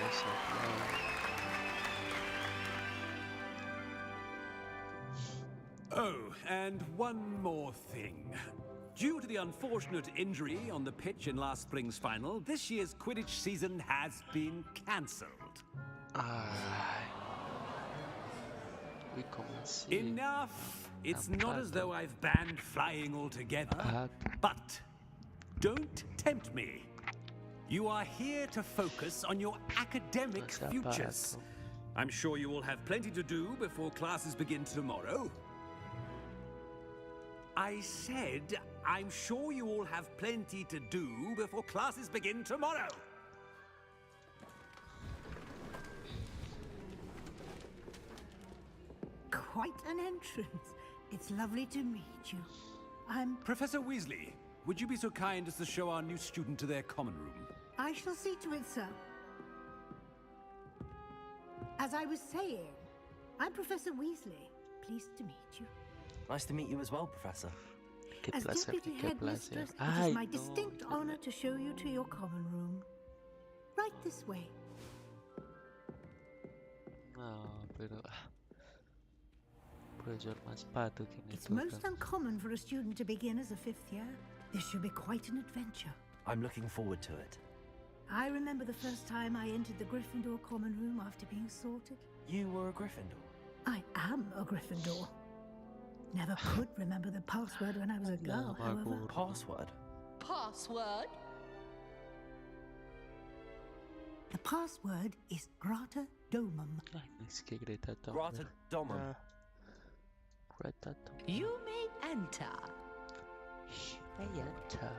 Eso, Oh, and one more thing. Due to the unfortunate injury on the pitch in last spring's final, this year's Quidditch season has been cancelled. We come and see. Enough! It's not as though I've banned flying altogether. But don't tempt me. You are here to focus on your academic futures. I'm sure you will have plenty to do before classes begin tomorrow. I said, I'm sure you all have plenty to do before classes begin tomorrow. Quite an entrance. It's lovely to meet you. I'm... Professor Weasley, would you be so kind as to show our new student to their common room? I shall see to it, sir. As I was saying, I'm Professor Weasley. Pleased to meet you. Nice to meet you as well, Professor. As Deputy Headmistress, it is my distinct honor to show you to your common room. Right this way. No, pero... Profesor más pato que me It's toca. most uncommon for a student to begin as a fifth year. This should be quite an adventure. I'm looking forward to it. I remember the first time I entered the Gryffindor common room after being sorted. You were a Gryffindor? I am a Gryffindor. Never could remember the password when I was a girl, however. Password? Password? The password is Grata Domum. Ay, es que Greta Thunberg. Grata Domum. Greta Thunberg. You may enter. She may enter.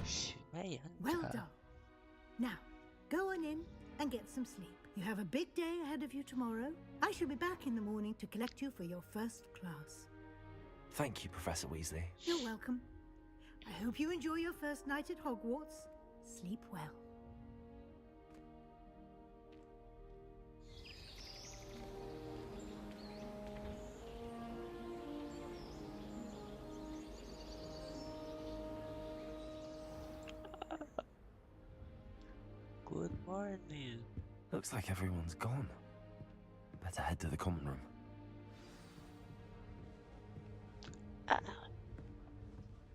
She may enter. Well done. Now, go on in and get some sleep. You have a big day ahead of you tomorrow. I shall be back in the morning to collect you for your first class. Thank you, Professor Weasley. You're welcome. I hope you enjoy your first night at Hogwarts. Sleep well. Good morning. Looks like everyone's gone. Better head to the common room.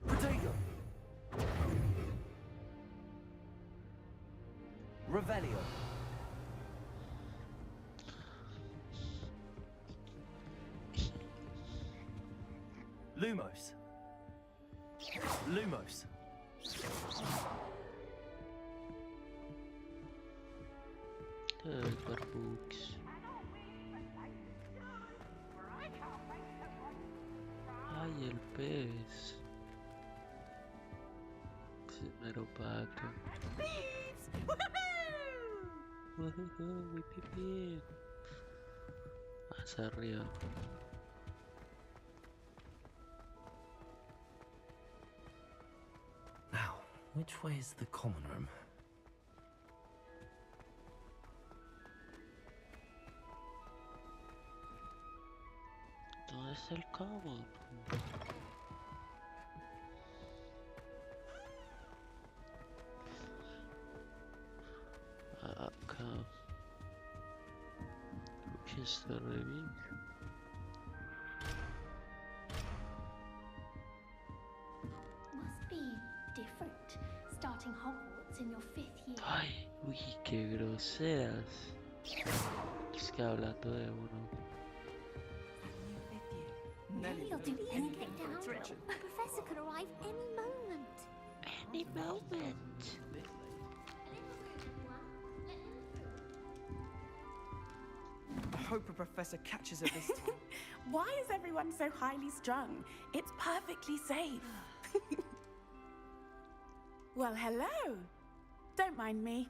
Protego! Revelio. Lumos. Lumos. Books. Ay, el pez. Sí, mero pato. Muy pipí. Más arriba. Now, which way is the common room? ¿Dónde está el common? Acá. Uy, está re bien. Must be different starting Hogwarts in your 5th year. Ay, uy, qué groseras. Es que hablando de uno. Nelly will do anything down. The professor could arrive any moment. Any moment. I hope a professor catches her this time. Why is everyone so highly strung? It's perfectly safe. Well, hello. Don't mind me.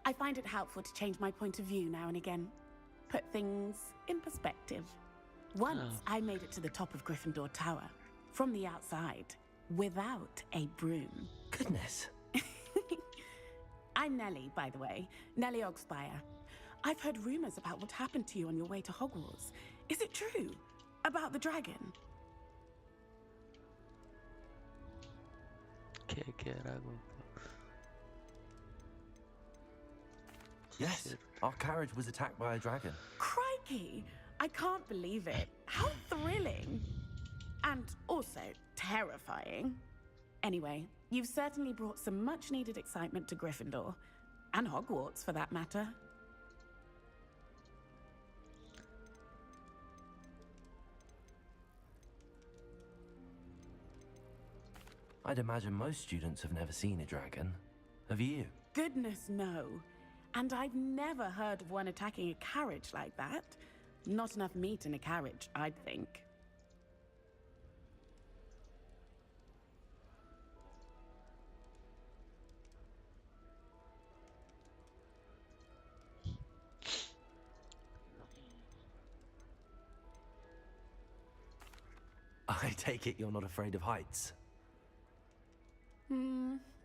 I find it helpful to change my point of view now and again. Put things in perspective. Once I made it to the top of Gryffindor Tower, from the outside, without a broom. Goodness. I'm Nellie, by the way. Nellie Ogspire. I've heard rumors about what happened to you on your way to Hogwarts. Is it true? About the dragon? ¿Qué dragón? Yes, our carriage was attacked by a dragon. Crikey! I can't believe it. How thrilling! And also terrifying. Anyway, you've certainly brought some much-needed excitement to Gryffindor. And Hogwarts, for that matter. I'd imagine most students have never seen a dragon. Have you? Goodness, no. And I've never heard of one attacking a carriage like that. Not enough meat in a carriage, I'd think. I take it you're not afraid of heights.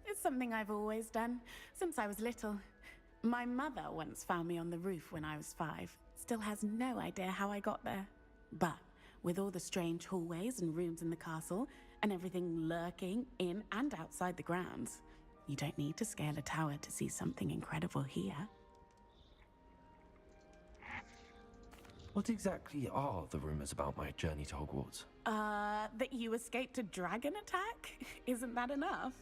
It's something I've always done, since I was little. My mother once found me on the roof when I was 5. Still has no idea how I got there. But with all the strange hallways and rooms in the castle, and everything lurking in and outside the grounds, you don't need to scale a tower to see something incredible here. What exactly are the rumors about my journey to Hogwarts? That you escaped a dragon attack? Isn't that enough?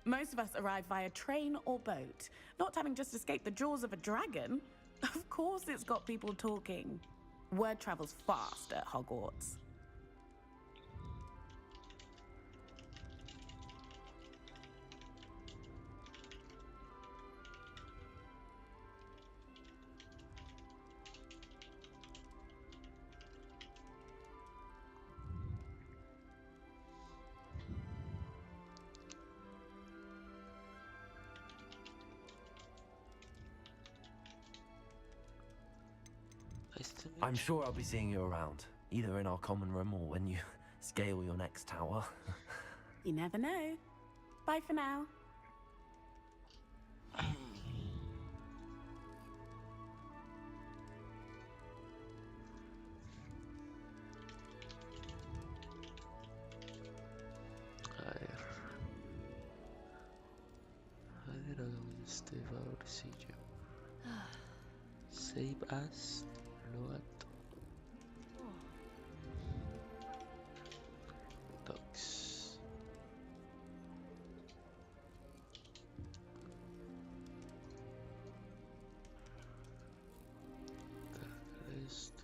Most of us arrive via train or boat, not having just escaped the jaws of a dragon. Of course it's got people talking. Word travels fast at Hogwarts. Nice to meet I'm you. sure I'll be seeing you around, either in our common room or when you scale your next tower. You never know. Bye for now. A ver. Hadi hagamos este favorcillo. Save as load docs. Cargar esto.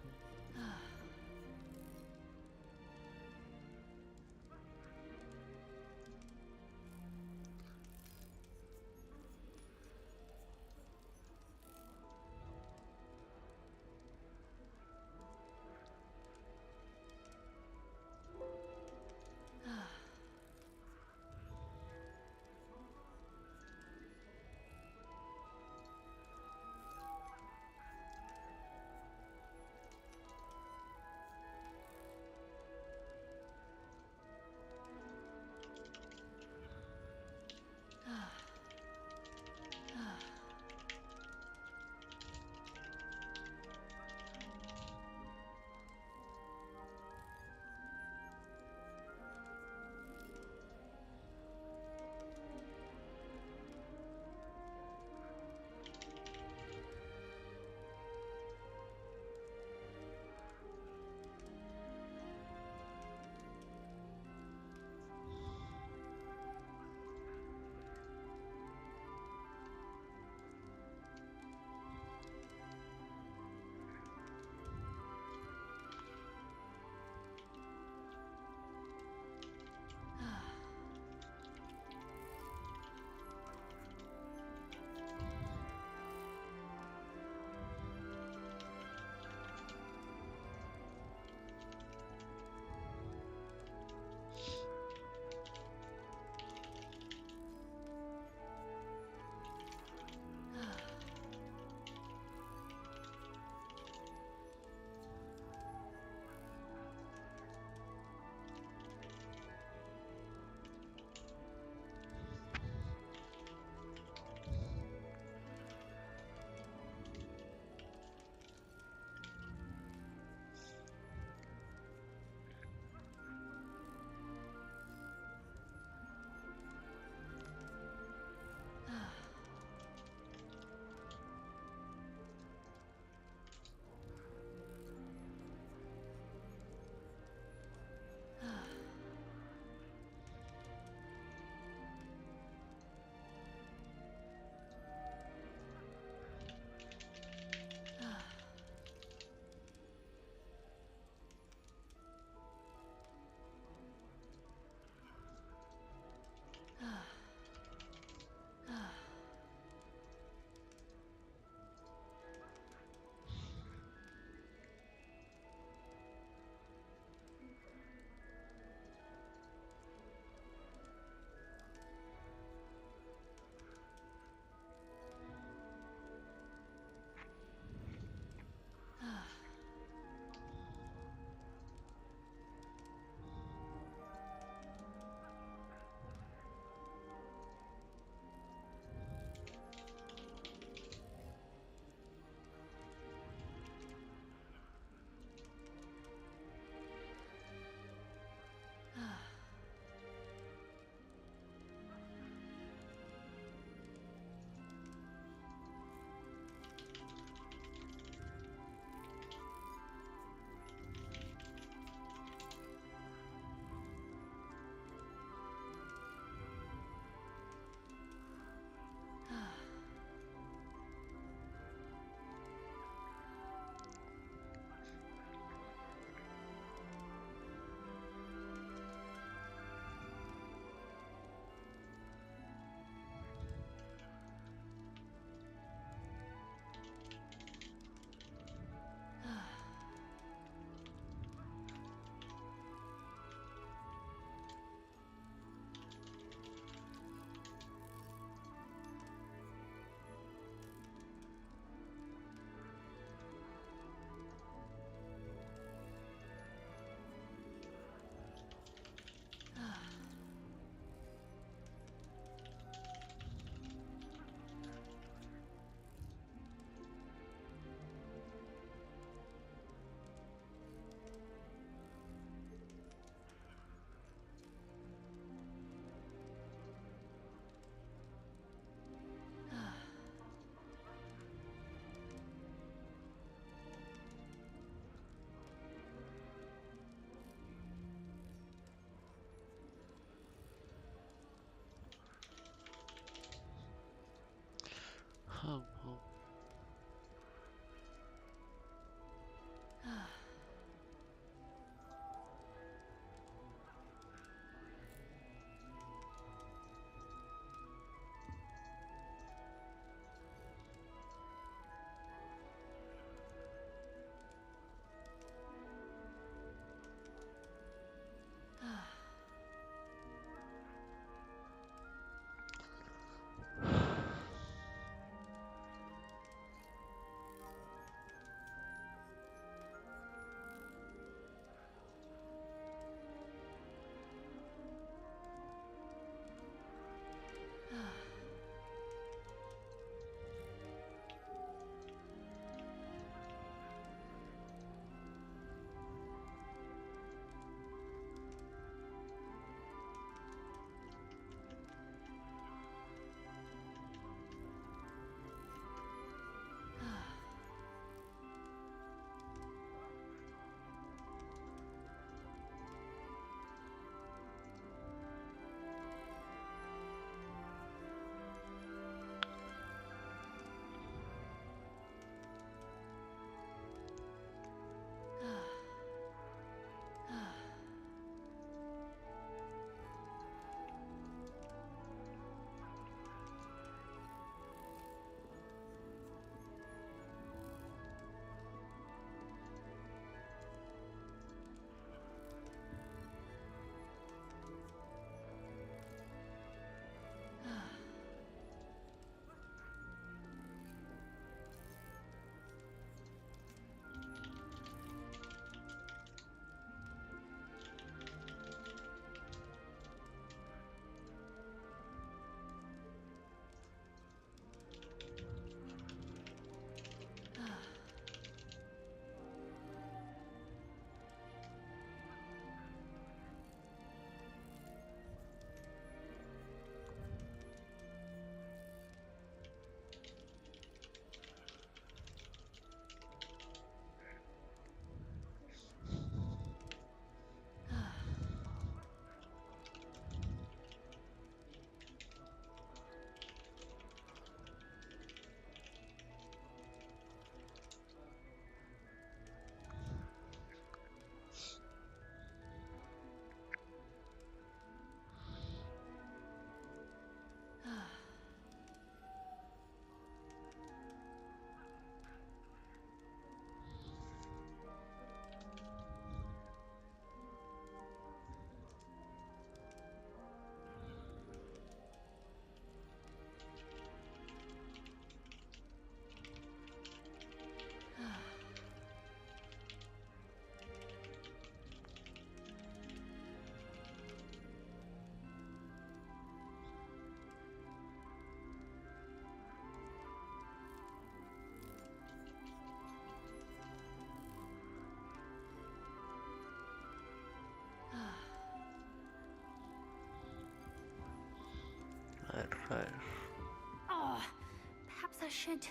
should...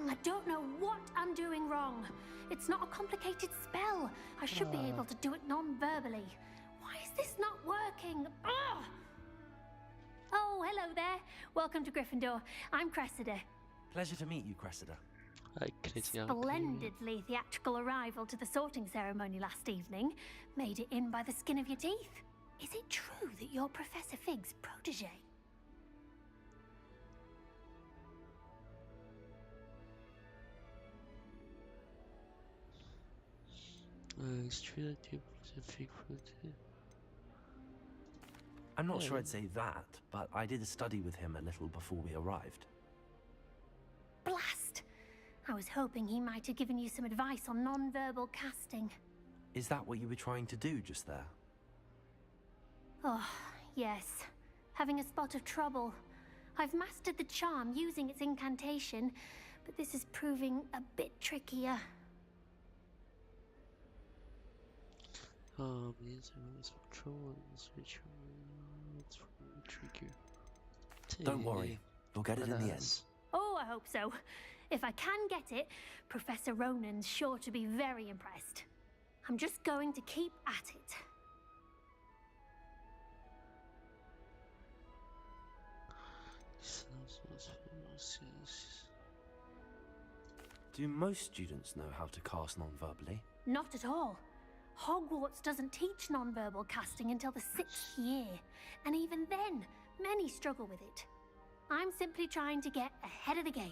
I don't know what I'm doing wrong. It's not a complicated spell. I should be able to do it non-verbally. Why is this not working? Ugh! Oh, hello there. Welcome to Gryffindor. I'm Cressida. Pleasure to meet you, Cressida. Splendidly theatrical arrival to the sorting ceremony last evening. Made it in by the skin of your teeth. Is it true that you're Professor Fig's protege? It's true that you're Professor Fig protege. I'm not sure I'd say that, but I did study with him a little before we arrived. Blast! I was hoping he might have given you some advice on non-verbal casting. Is that what you were trying to do just there? Oh, yes. Having a spot of trouble. I've mastered the charm using its incantation, but this is proving a bit trickier. Don't worry, you'll get it in the end. Oh, I hope so. If I can get it, Professor Ronan's sure to be very impressed. I'm just going to keep at it. Do most students know how to cast non-verbally? Not at all. Hogwarts doesn't teach non-verbal casting until the 6th year, and even then, many struggle with it. I'm simply trying to get ahead of the game.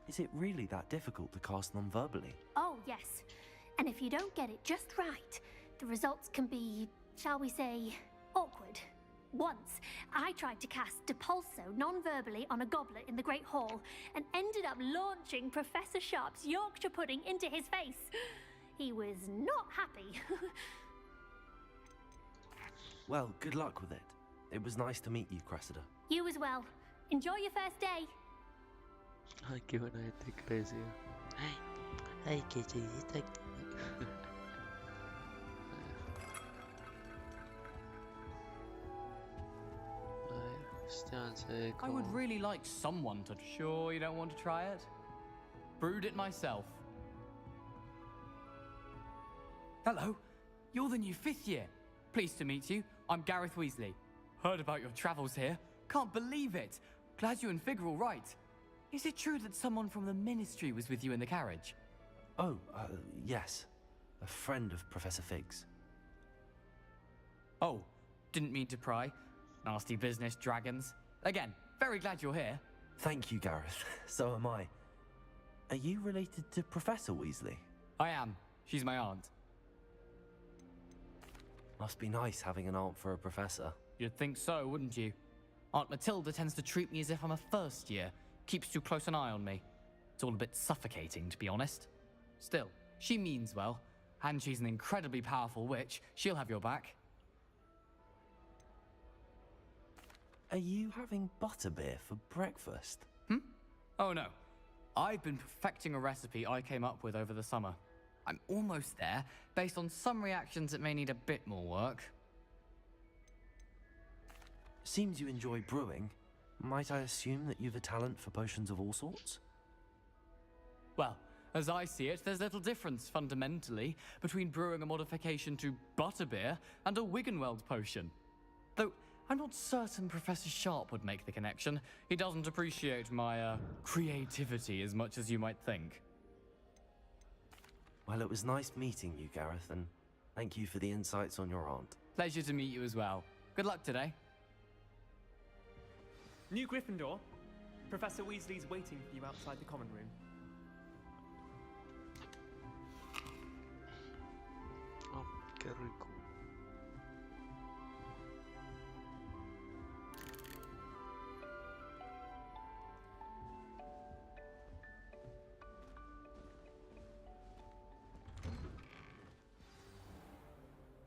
Is it really that difficult to cast non-verbally? Oh, yes. And if you don't get it just right, the results can be, shall we say, awkward. Once, I tried to cast Depulso non-verbally on a goblet in the Great Hall and ended up launching Professor Sharp's Yorkshire pudding into his face. He was not happy. Well, good luck with it. It was nice to meet you, Cressida. You as well. Enjoy your first day. Ay, qué buena gente, Grecia. Ay, qué chidita. I would really like someone to... Sure you don't want to try it? Brewed it myself. Hello, you're the new 5th year. Pleased to meet you. I'm Gareth Weasley. Heard about your travels here. Can't believe it. Glad you and Fig are all right. Is it true that someone from the Ministry was with you in the carriage? Oh, yes. A friend of Professor Fig's. Oh, didn't mean to pry. Nasty business, dragons. Again, very glad you're here. Thank you, Gareth. So am I. Are you related to Professor Weasley? I am. She's my aunt. Must be nice having an aunt for a professor. You'd think so, wouldn't you? Aunt Matilda tends to treat me as if I'm a first year. Keeps too close an eye on me. It's all a bit suffocating, to be honest. Still, she means well. And she's an incredibly powerful witch. She'll have your back. Are you having butterbeer for breakfast? Oh no. I've been perfecting a recipe I came up with over the summer. I'm almost there, based on some reactions that may need a bit more work. Seems you enjoy brewing. Might I assume that you've a talent for potions of all sorts? Well, as I see it, there's little difference, fundamentally, between brewing a modification to butterbeer and a Wiggenweld potion. Though, I'm not certain Professor Sharp would make the connection. He doesn't appreciate my, creativity as much as you might think. Well, it was nice meeting you, Gareth, and thank you for the insights on your aunt. Pleasure to meet you as well. Good luck today. New Gryffindor. Professor Weasley's waiting for you outside the common room. Oh, qué rico.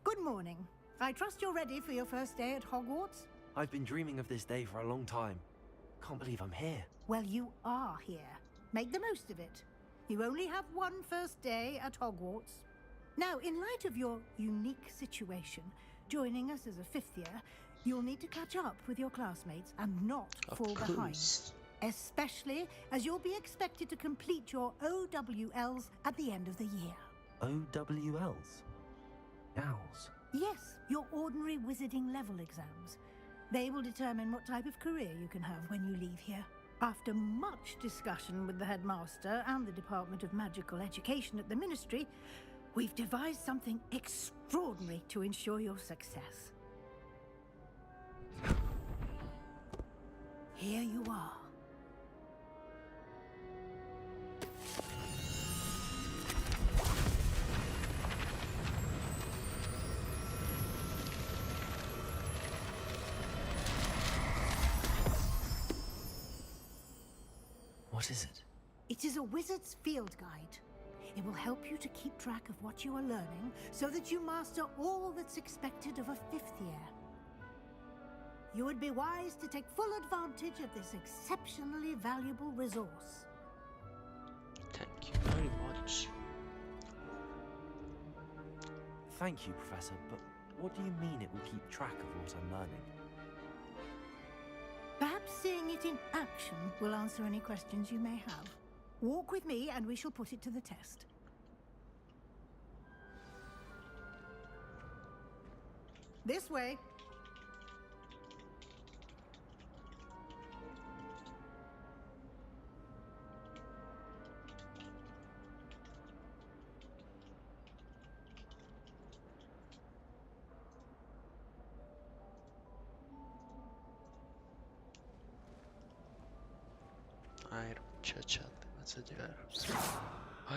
Good morning. I trust you're ready for your first day at Hogwarts? I've been dreaming of this day for a long time. Can't believe I'm here. Well, you are here. Make the most of it. You only have one first day at Hogwarts. Now, in light of your unique situation, joining us as a 5th year, You'll need to catch up with your classmates and not fall behind. Especially as you'll be expected to complete your OWLs at the end of the year. OWLs? Owls? Yes, your ordinary wizarding level exams. They will determine what type of career you can have when you leave here. After much discussion with the headmaster and the Department of Magical Education at the Ministry, we've devised something extraordinary to ensure your success. Here you are. What is it? It is a wizard's field guide. It will help you to keep track of what you are learning so that you master all that's expected of a 5th year. You would be wise to take full advantage of this exceptionally valuable resource. Thank you very much. Thank you, Professor, but what do you mean it will keep track of what I'm learning? Perhaps seeing it in action will answer any questions you may have. Walk with me and we shall put it to the test. This way.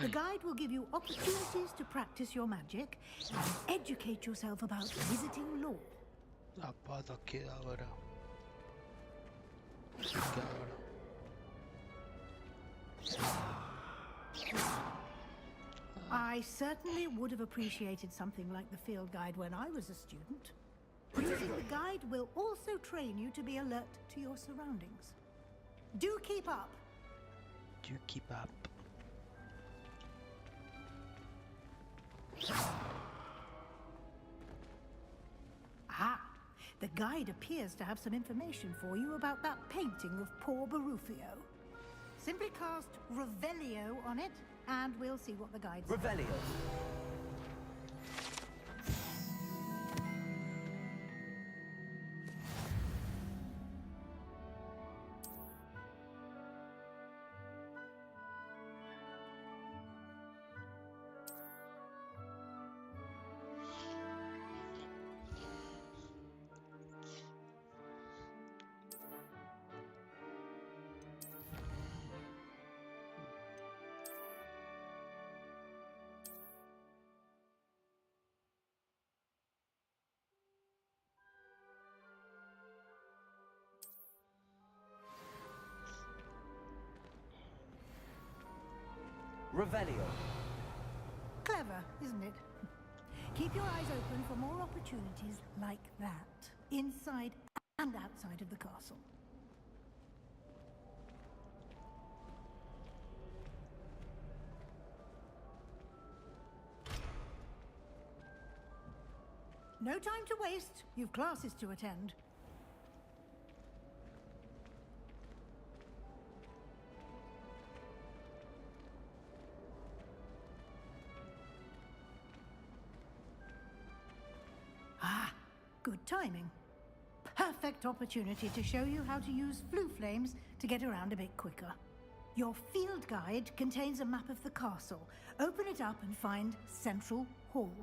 The guide will give you opportunities to practice your magic and educate yourself about visiting lore. I certainly would have appreciated something like the field guide when I was a student. Using the guide will also train you to be alert to your surroundings. Do keep up. Do keep up. Ah, the guide appears to have some information for you about that painting of poor Barufio. Simply cast Revelio on it, and we'll see what the guide says. Revelio. Revelio. Clever, isn't it? Keep your eyes open for more opportunities like that, inside and outside of the castle. No time to waste. You've classes to attend. Good timing. Perfect opportunity to show you how to use flue flames to get around a bit quicker. Your field guide contains a map of the castle. Open it up and find Central Hall.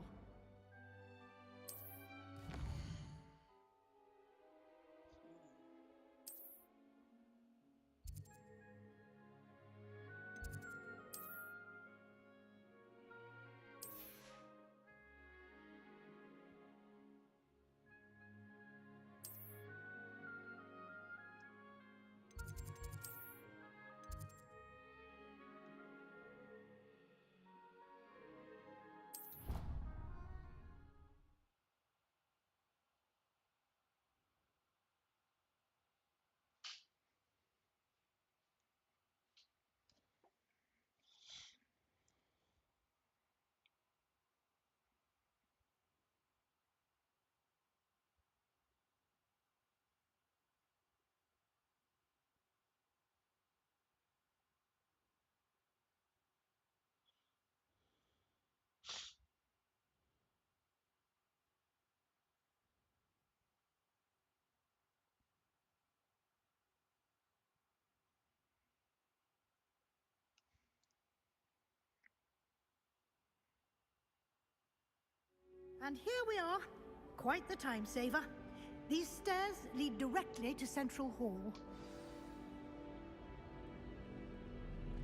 And here we are. Quite the time saver. These stairs lead directly to Central Hall.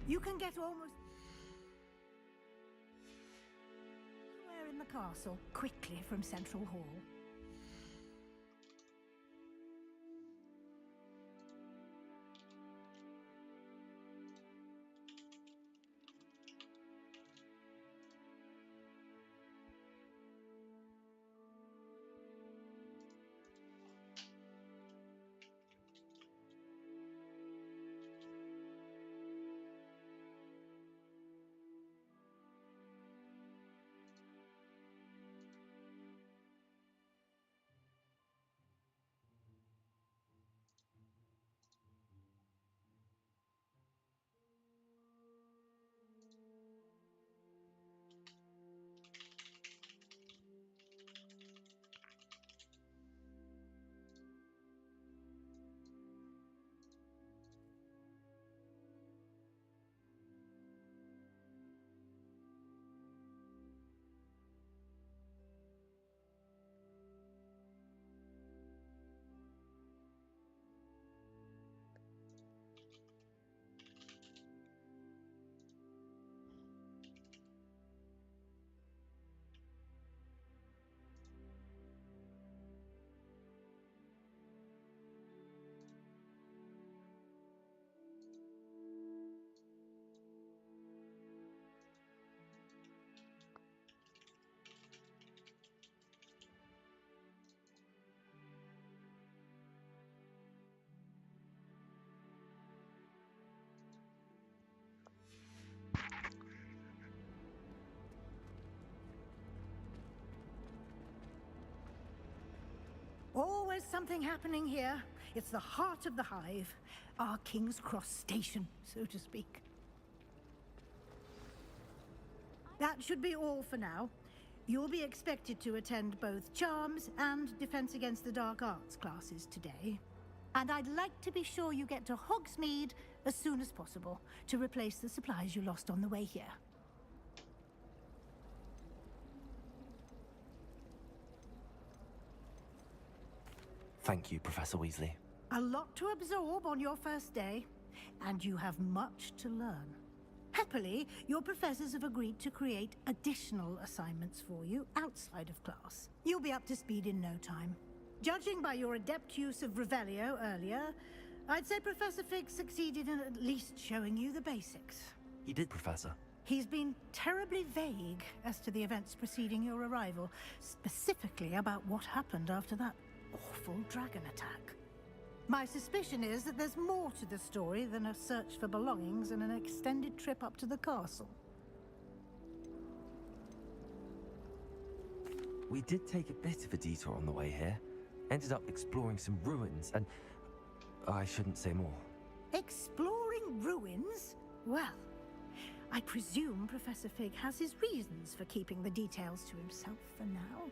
You can get almost anywhere in the castle quickly from Central Hall. Always something happening here. It's the heart of the hive. Our King's Cross station, so to speak. That should be all for now. You'll be expected to attend both Charms and Defense Against the Dark Arts classes today. And I'd like to be sure you get to Hogsmeade as soon as possible to replace the supplies you lost on the way here. Thank you, Professor Weasley. A lot to absorb on your first day, and you have much to learn. Happily, your professors have agreed to create additional assignments for you outside of class. You'll be up to speed in no time. Judging by your adept use of Revelio earlier, I'd say Professor Fig succeeded in at least showing you the basics. He did, Professor. He's been terribly vague as to the events preceding your arrival, specifically about what happened after that awful dragon attack. My suspicion is that there's more to the story than a search for belongings and an extended trip up to the castle. We did take a bit of a detour on the way here. Ended up exploring some ruins and... I shouldn't say more. Exploring ruins? Well, I presume Professor Fig has his reasons for keeping the details to himself for now.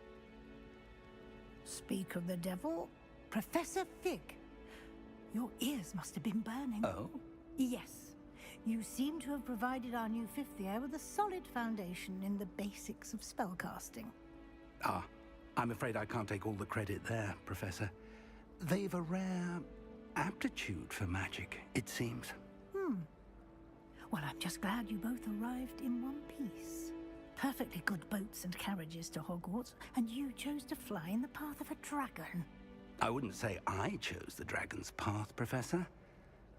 Speak of the devil, Professor Fig. Your ears must have been burning. Oh? Yes. You seem to have provided our new fifth year with a solid foundation in the basics of spellcasting. Ah, I'm afraid I can't take all the credit there, Professor. They've a rare aptitude for magic, it seems. Well, I'm just glad you both arrived in one piece. Perfectly good boats and carriages to Hogwarts, and you chose to fly in the path of a dragon. I wouldn't say I chose the dragon's path, Professor.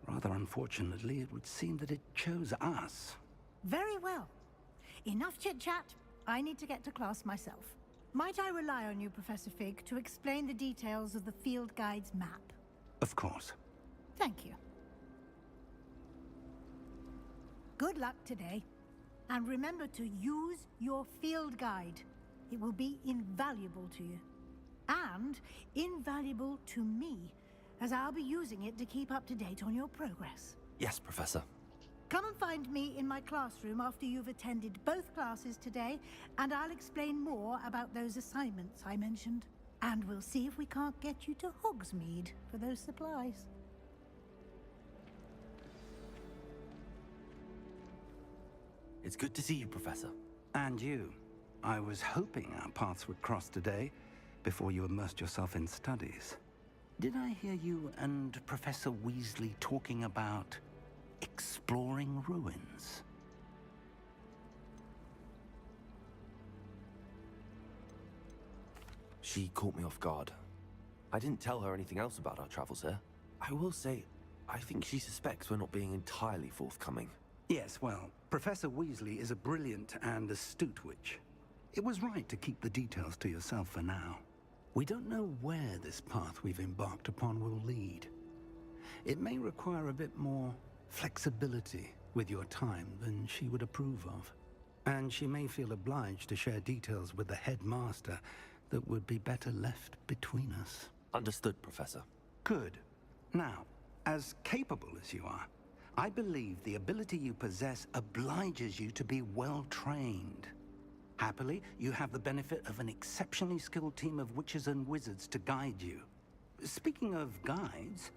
Rather unfortunately, it would seem that it chose us. Very well. Enough chit-chat. I need to get to class myself. Might I rely on you, Professor Fig, to explain the details of the field guide's map? Of course. Thank you. Good luck today. And remember to use your field guide. It will be invaluable to you. And invaluable to me, as I'll be using it to keep up to date on your progress. Yes, Professor. Come and find me in my classroom after you've attended both classes today, and I'll explain more about those assignments I mentioned. And we'll see if we can't get you to Hogsmeade for those supplies. It's good to see you, Professor. And you. I was hoping our paths would cross today, before you immersed yourself in studies. Did I hear you and Professor Weasley talking about exploring ruins? She caught me off guard. I didn't tell her anything else about our travels here. I will say, I think she suspects we're not being entirely forthcoming. Yes, well, Professor Weasley is a brilliant and astute witch. It was right to keep the details to yourself for now. We don't know where this path we've embarked upon will lead. It may require a bit more flexibility with your time than she would approve of. And she may feel obliged to share details with the headmaster that would be better left between us. Understood, Professor. Good. Now, as capable as you are, I believe the ability you possess obliges you to be well trained. Happily, you have the benefit of an exceptionally skilled team of witches and wizards to guide you. Speaking of guides,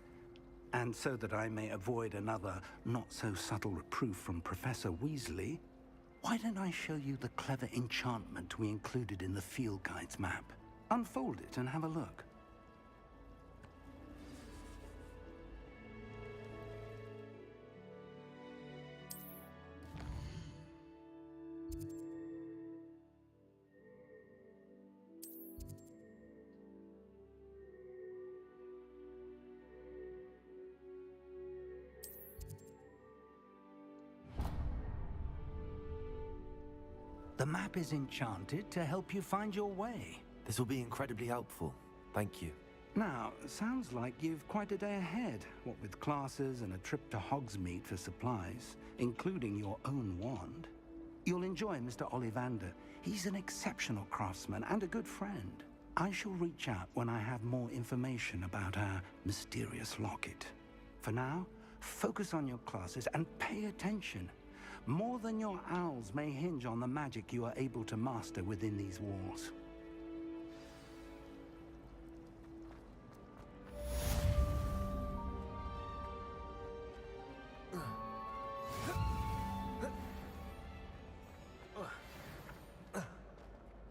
and so that I may avoid another not-so-subtle reproof from Professor Weasley, why don't I show you the clever enchantment we included in the field guide's map? Unfold it and have a look. The map is enchanted to help you find your way. This will be incredibly helpful. Thank you. Now, sounds like you've quite a day ahead, what with classes and a trip to Hogsmeade for supplies, including your own wand. You'll enjoy Mr. Ollivander. He's an exceptional craftsman and a good friend. I shall reach out when I have more information about our mysterious locket. For now, focus on your classes and pay attention. More than your owls may hinge on the magic you are able to master within these walls.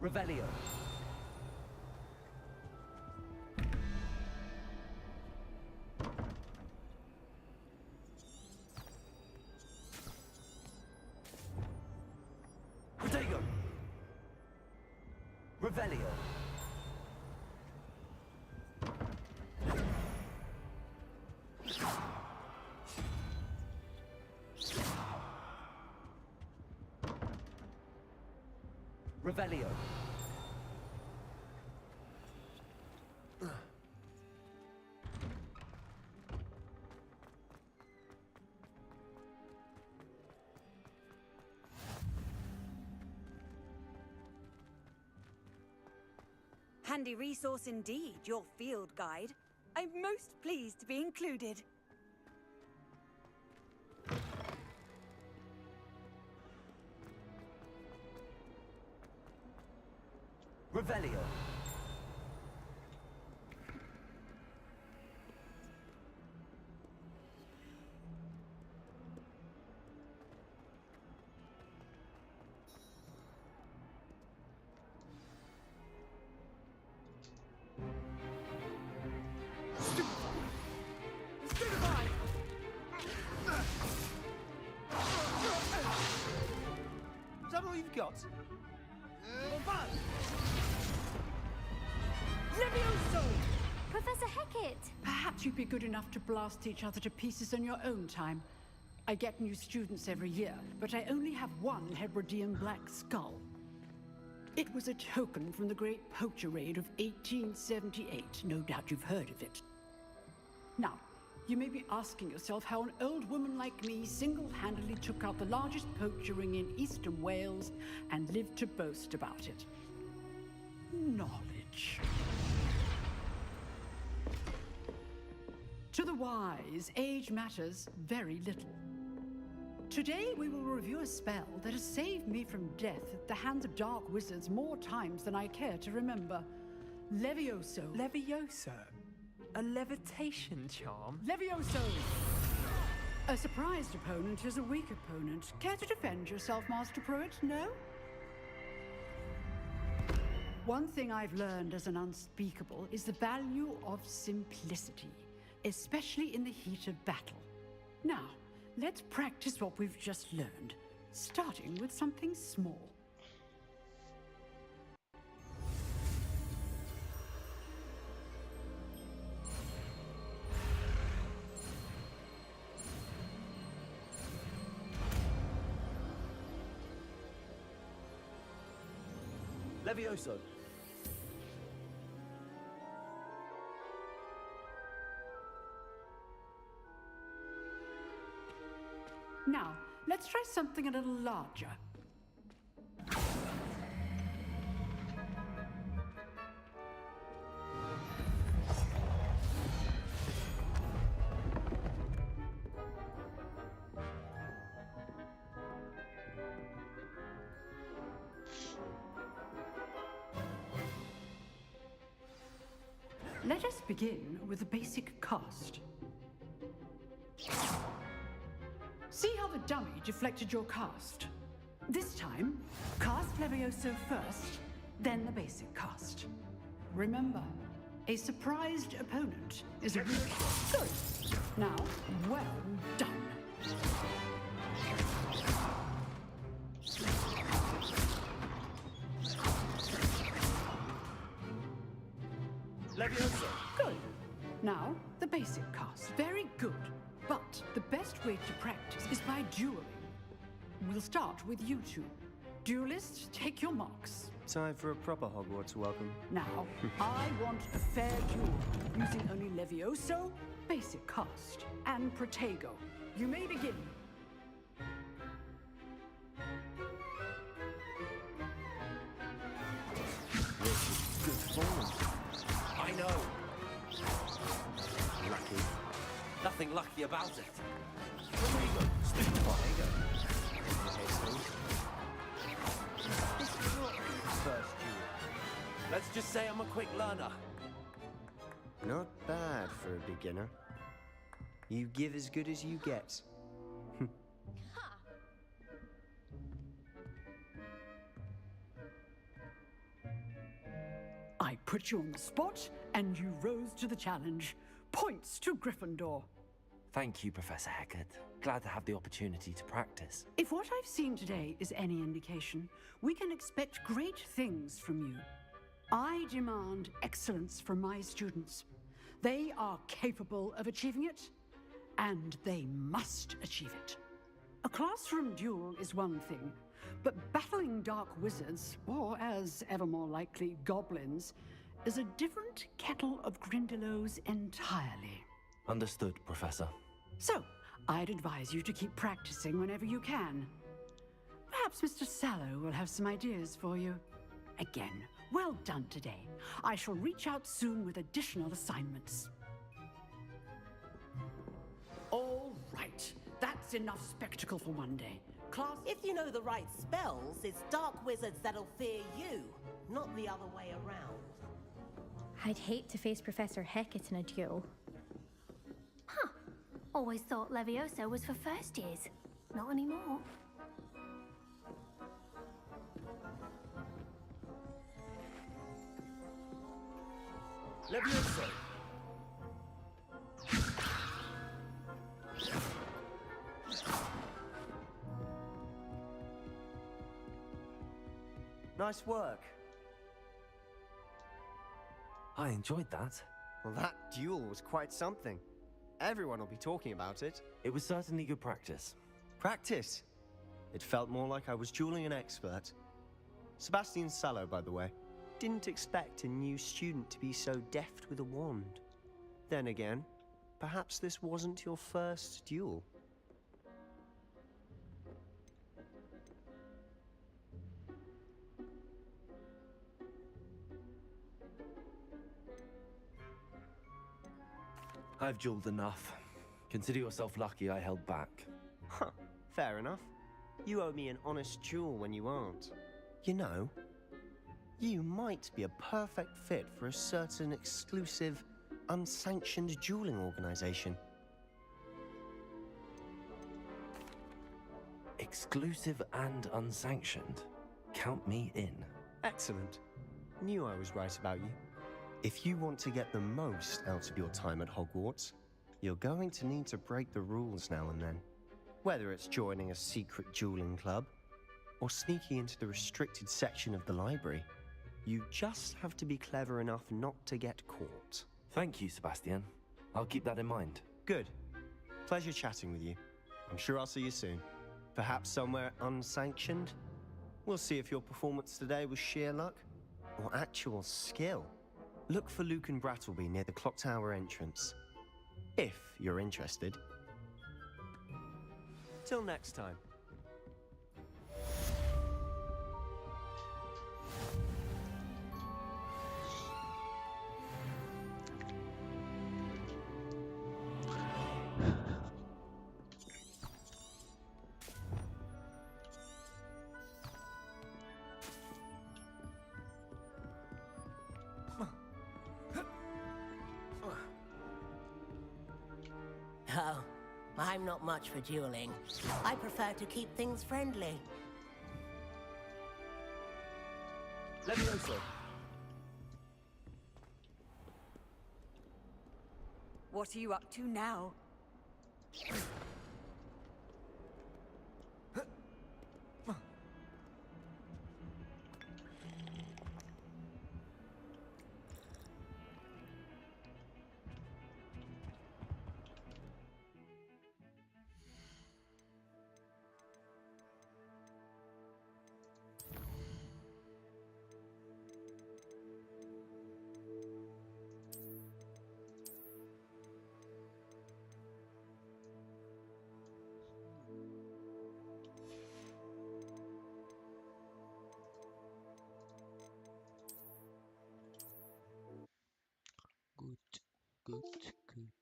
Revelio. Protego. Revelio. Revelio. Handy resource indeed, your field guide. I'm most pleased to be included. Revelio. Is that all you've got? Levioso! Professor Hecat! Perhaps you'd be good enough to blast each other to pieces on your own time. I get new students every year, but I only have one Hebridean black skull. It was a token from the Great Poacher Raid of 1878. No doubt you've heard of it. Now, you may be asking yourself how an old woman like me single-handedly took out the largest poacher ring in eastern Wales and lived to boast about it. Knowledge. To the wise, age matters very little. Today we will review a spell that has saved me from death at the hands of dark wizards more times than I care to remember. Levioso. Levioso? A levitation charm? Levioso! A surprised opponent is a weak opponent. Care to defend yourself, Master Pruitt? No? One thing I've learned as an unspeakable is the value of simplicity, especially in the heat of battle. Now, let's practice what we've just learned, starting with something small. Levioso. Now, let's try something a little larger. Let us begin with a basic cast. See how the dummy deflected your cast? This time, cast Levioso first, then the basic cast. Remember, a surprised opponent is a weak... Good. Now, well done. Levioso. Good. Now, the basic cast. Very good. But the best way to practice is by dueling. We'll start with you two. Duelists, take your marks. Time for a proper Hogwarts welcome. Now, I want a fair duel, using only Levioso, basic cast, and Protego. You may begin. Good form. I know. Lucky. Nothing lucky about it. Protego. Stick to Protego. This is not the first duel. Let's just say I'm a quick learner. Not bad for a beginner. You give as good as you get. I put you on the spot, and you rose to the challenge. Points to Gryffindor. Thank you, Professor Hecat. Glad to have the opportunity to practice. If what I've seen today is any indication, we can expect great things from you. I demand excellence from my students. They are capable of achieving it, and they must achieve it. A classroom duel is one thing, but battling dark wizards, or as ever more likely, goblins, is a different kettle of Grindylows entirely. Understood, Professor. So, I'd advise you to keep practicing whenever you can. Perhaps Mr. Sallow will have some ideas for you. Again, well done today. I shall reach out soon with additional assignments. All right, that's enough spectacle for one day. Class... If you know the right spells, it's dark wizards that'll fear you, not the other way around. I'd hate to face Professor Hecat in a duel. Huh. Always thought Levioso was for first years. Not anymore. Levioso. Nice work. I enjoyed that. Well, that duel was quite something. Everyone will be talking about it. It was certainly good practice. Practice? It felt more like I was dueling an expert. Sebastian Sallow, by the way. Didn't expect a new student to be so deft with a wand. Then again, perhaps this wasn't your first duel. I've dueled enough. Consider yourself lucky I held back. Huh, fair enough. You owe me an honest duel when you aren't. You know, you might be a perfect fit for a certain exclusive, unsanctioned dueling organization. Exclusive and unsanctioned? Count me in. Excellent. Knew I was right about you. If you want to get the most out of your time at Hogwarts, you're going to need to break the rules now and then. Whether it's joining a secret dueling club, or sneaking into the restricted section of the library, you just have to be clever enough not to get caught. Thank you, Sebastian. I'll keep that in mind. Good. Pleasure chatting with you. I'm sure I'll see you soon. Perhaps somewhere unsanctioned? We'll see if your performance today was sheer luck or actual skill. Look for Luke and Brattleby near the clock tower entrance, if you're interested. Till next time. Oh, I'm not much for dueling. I prefer to keep things friendly. Levioso. What are you up to now? Good.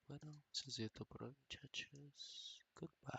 Bueno, eso es todo por hoy, muchachos. Goodbye.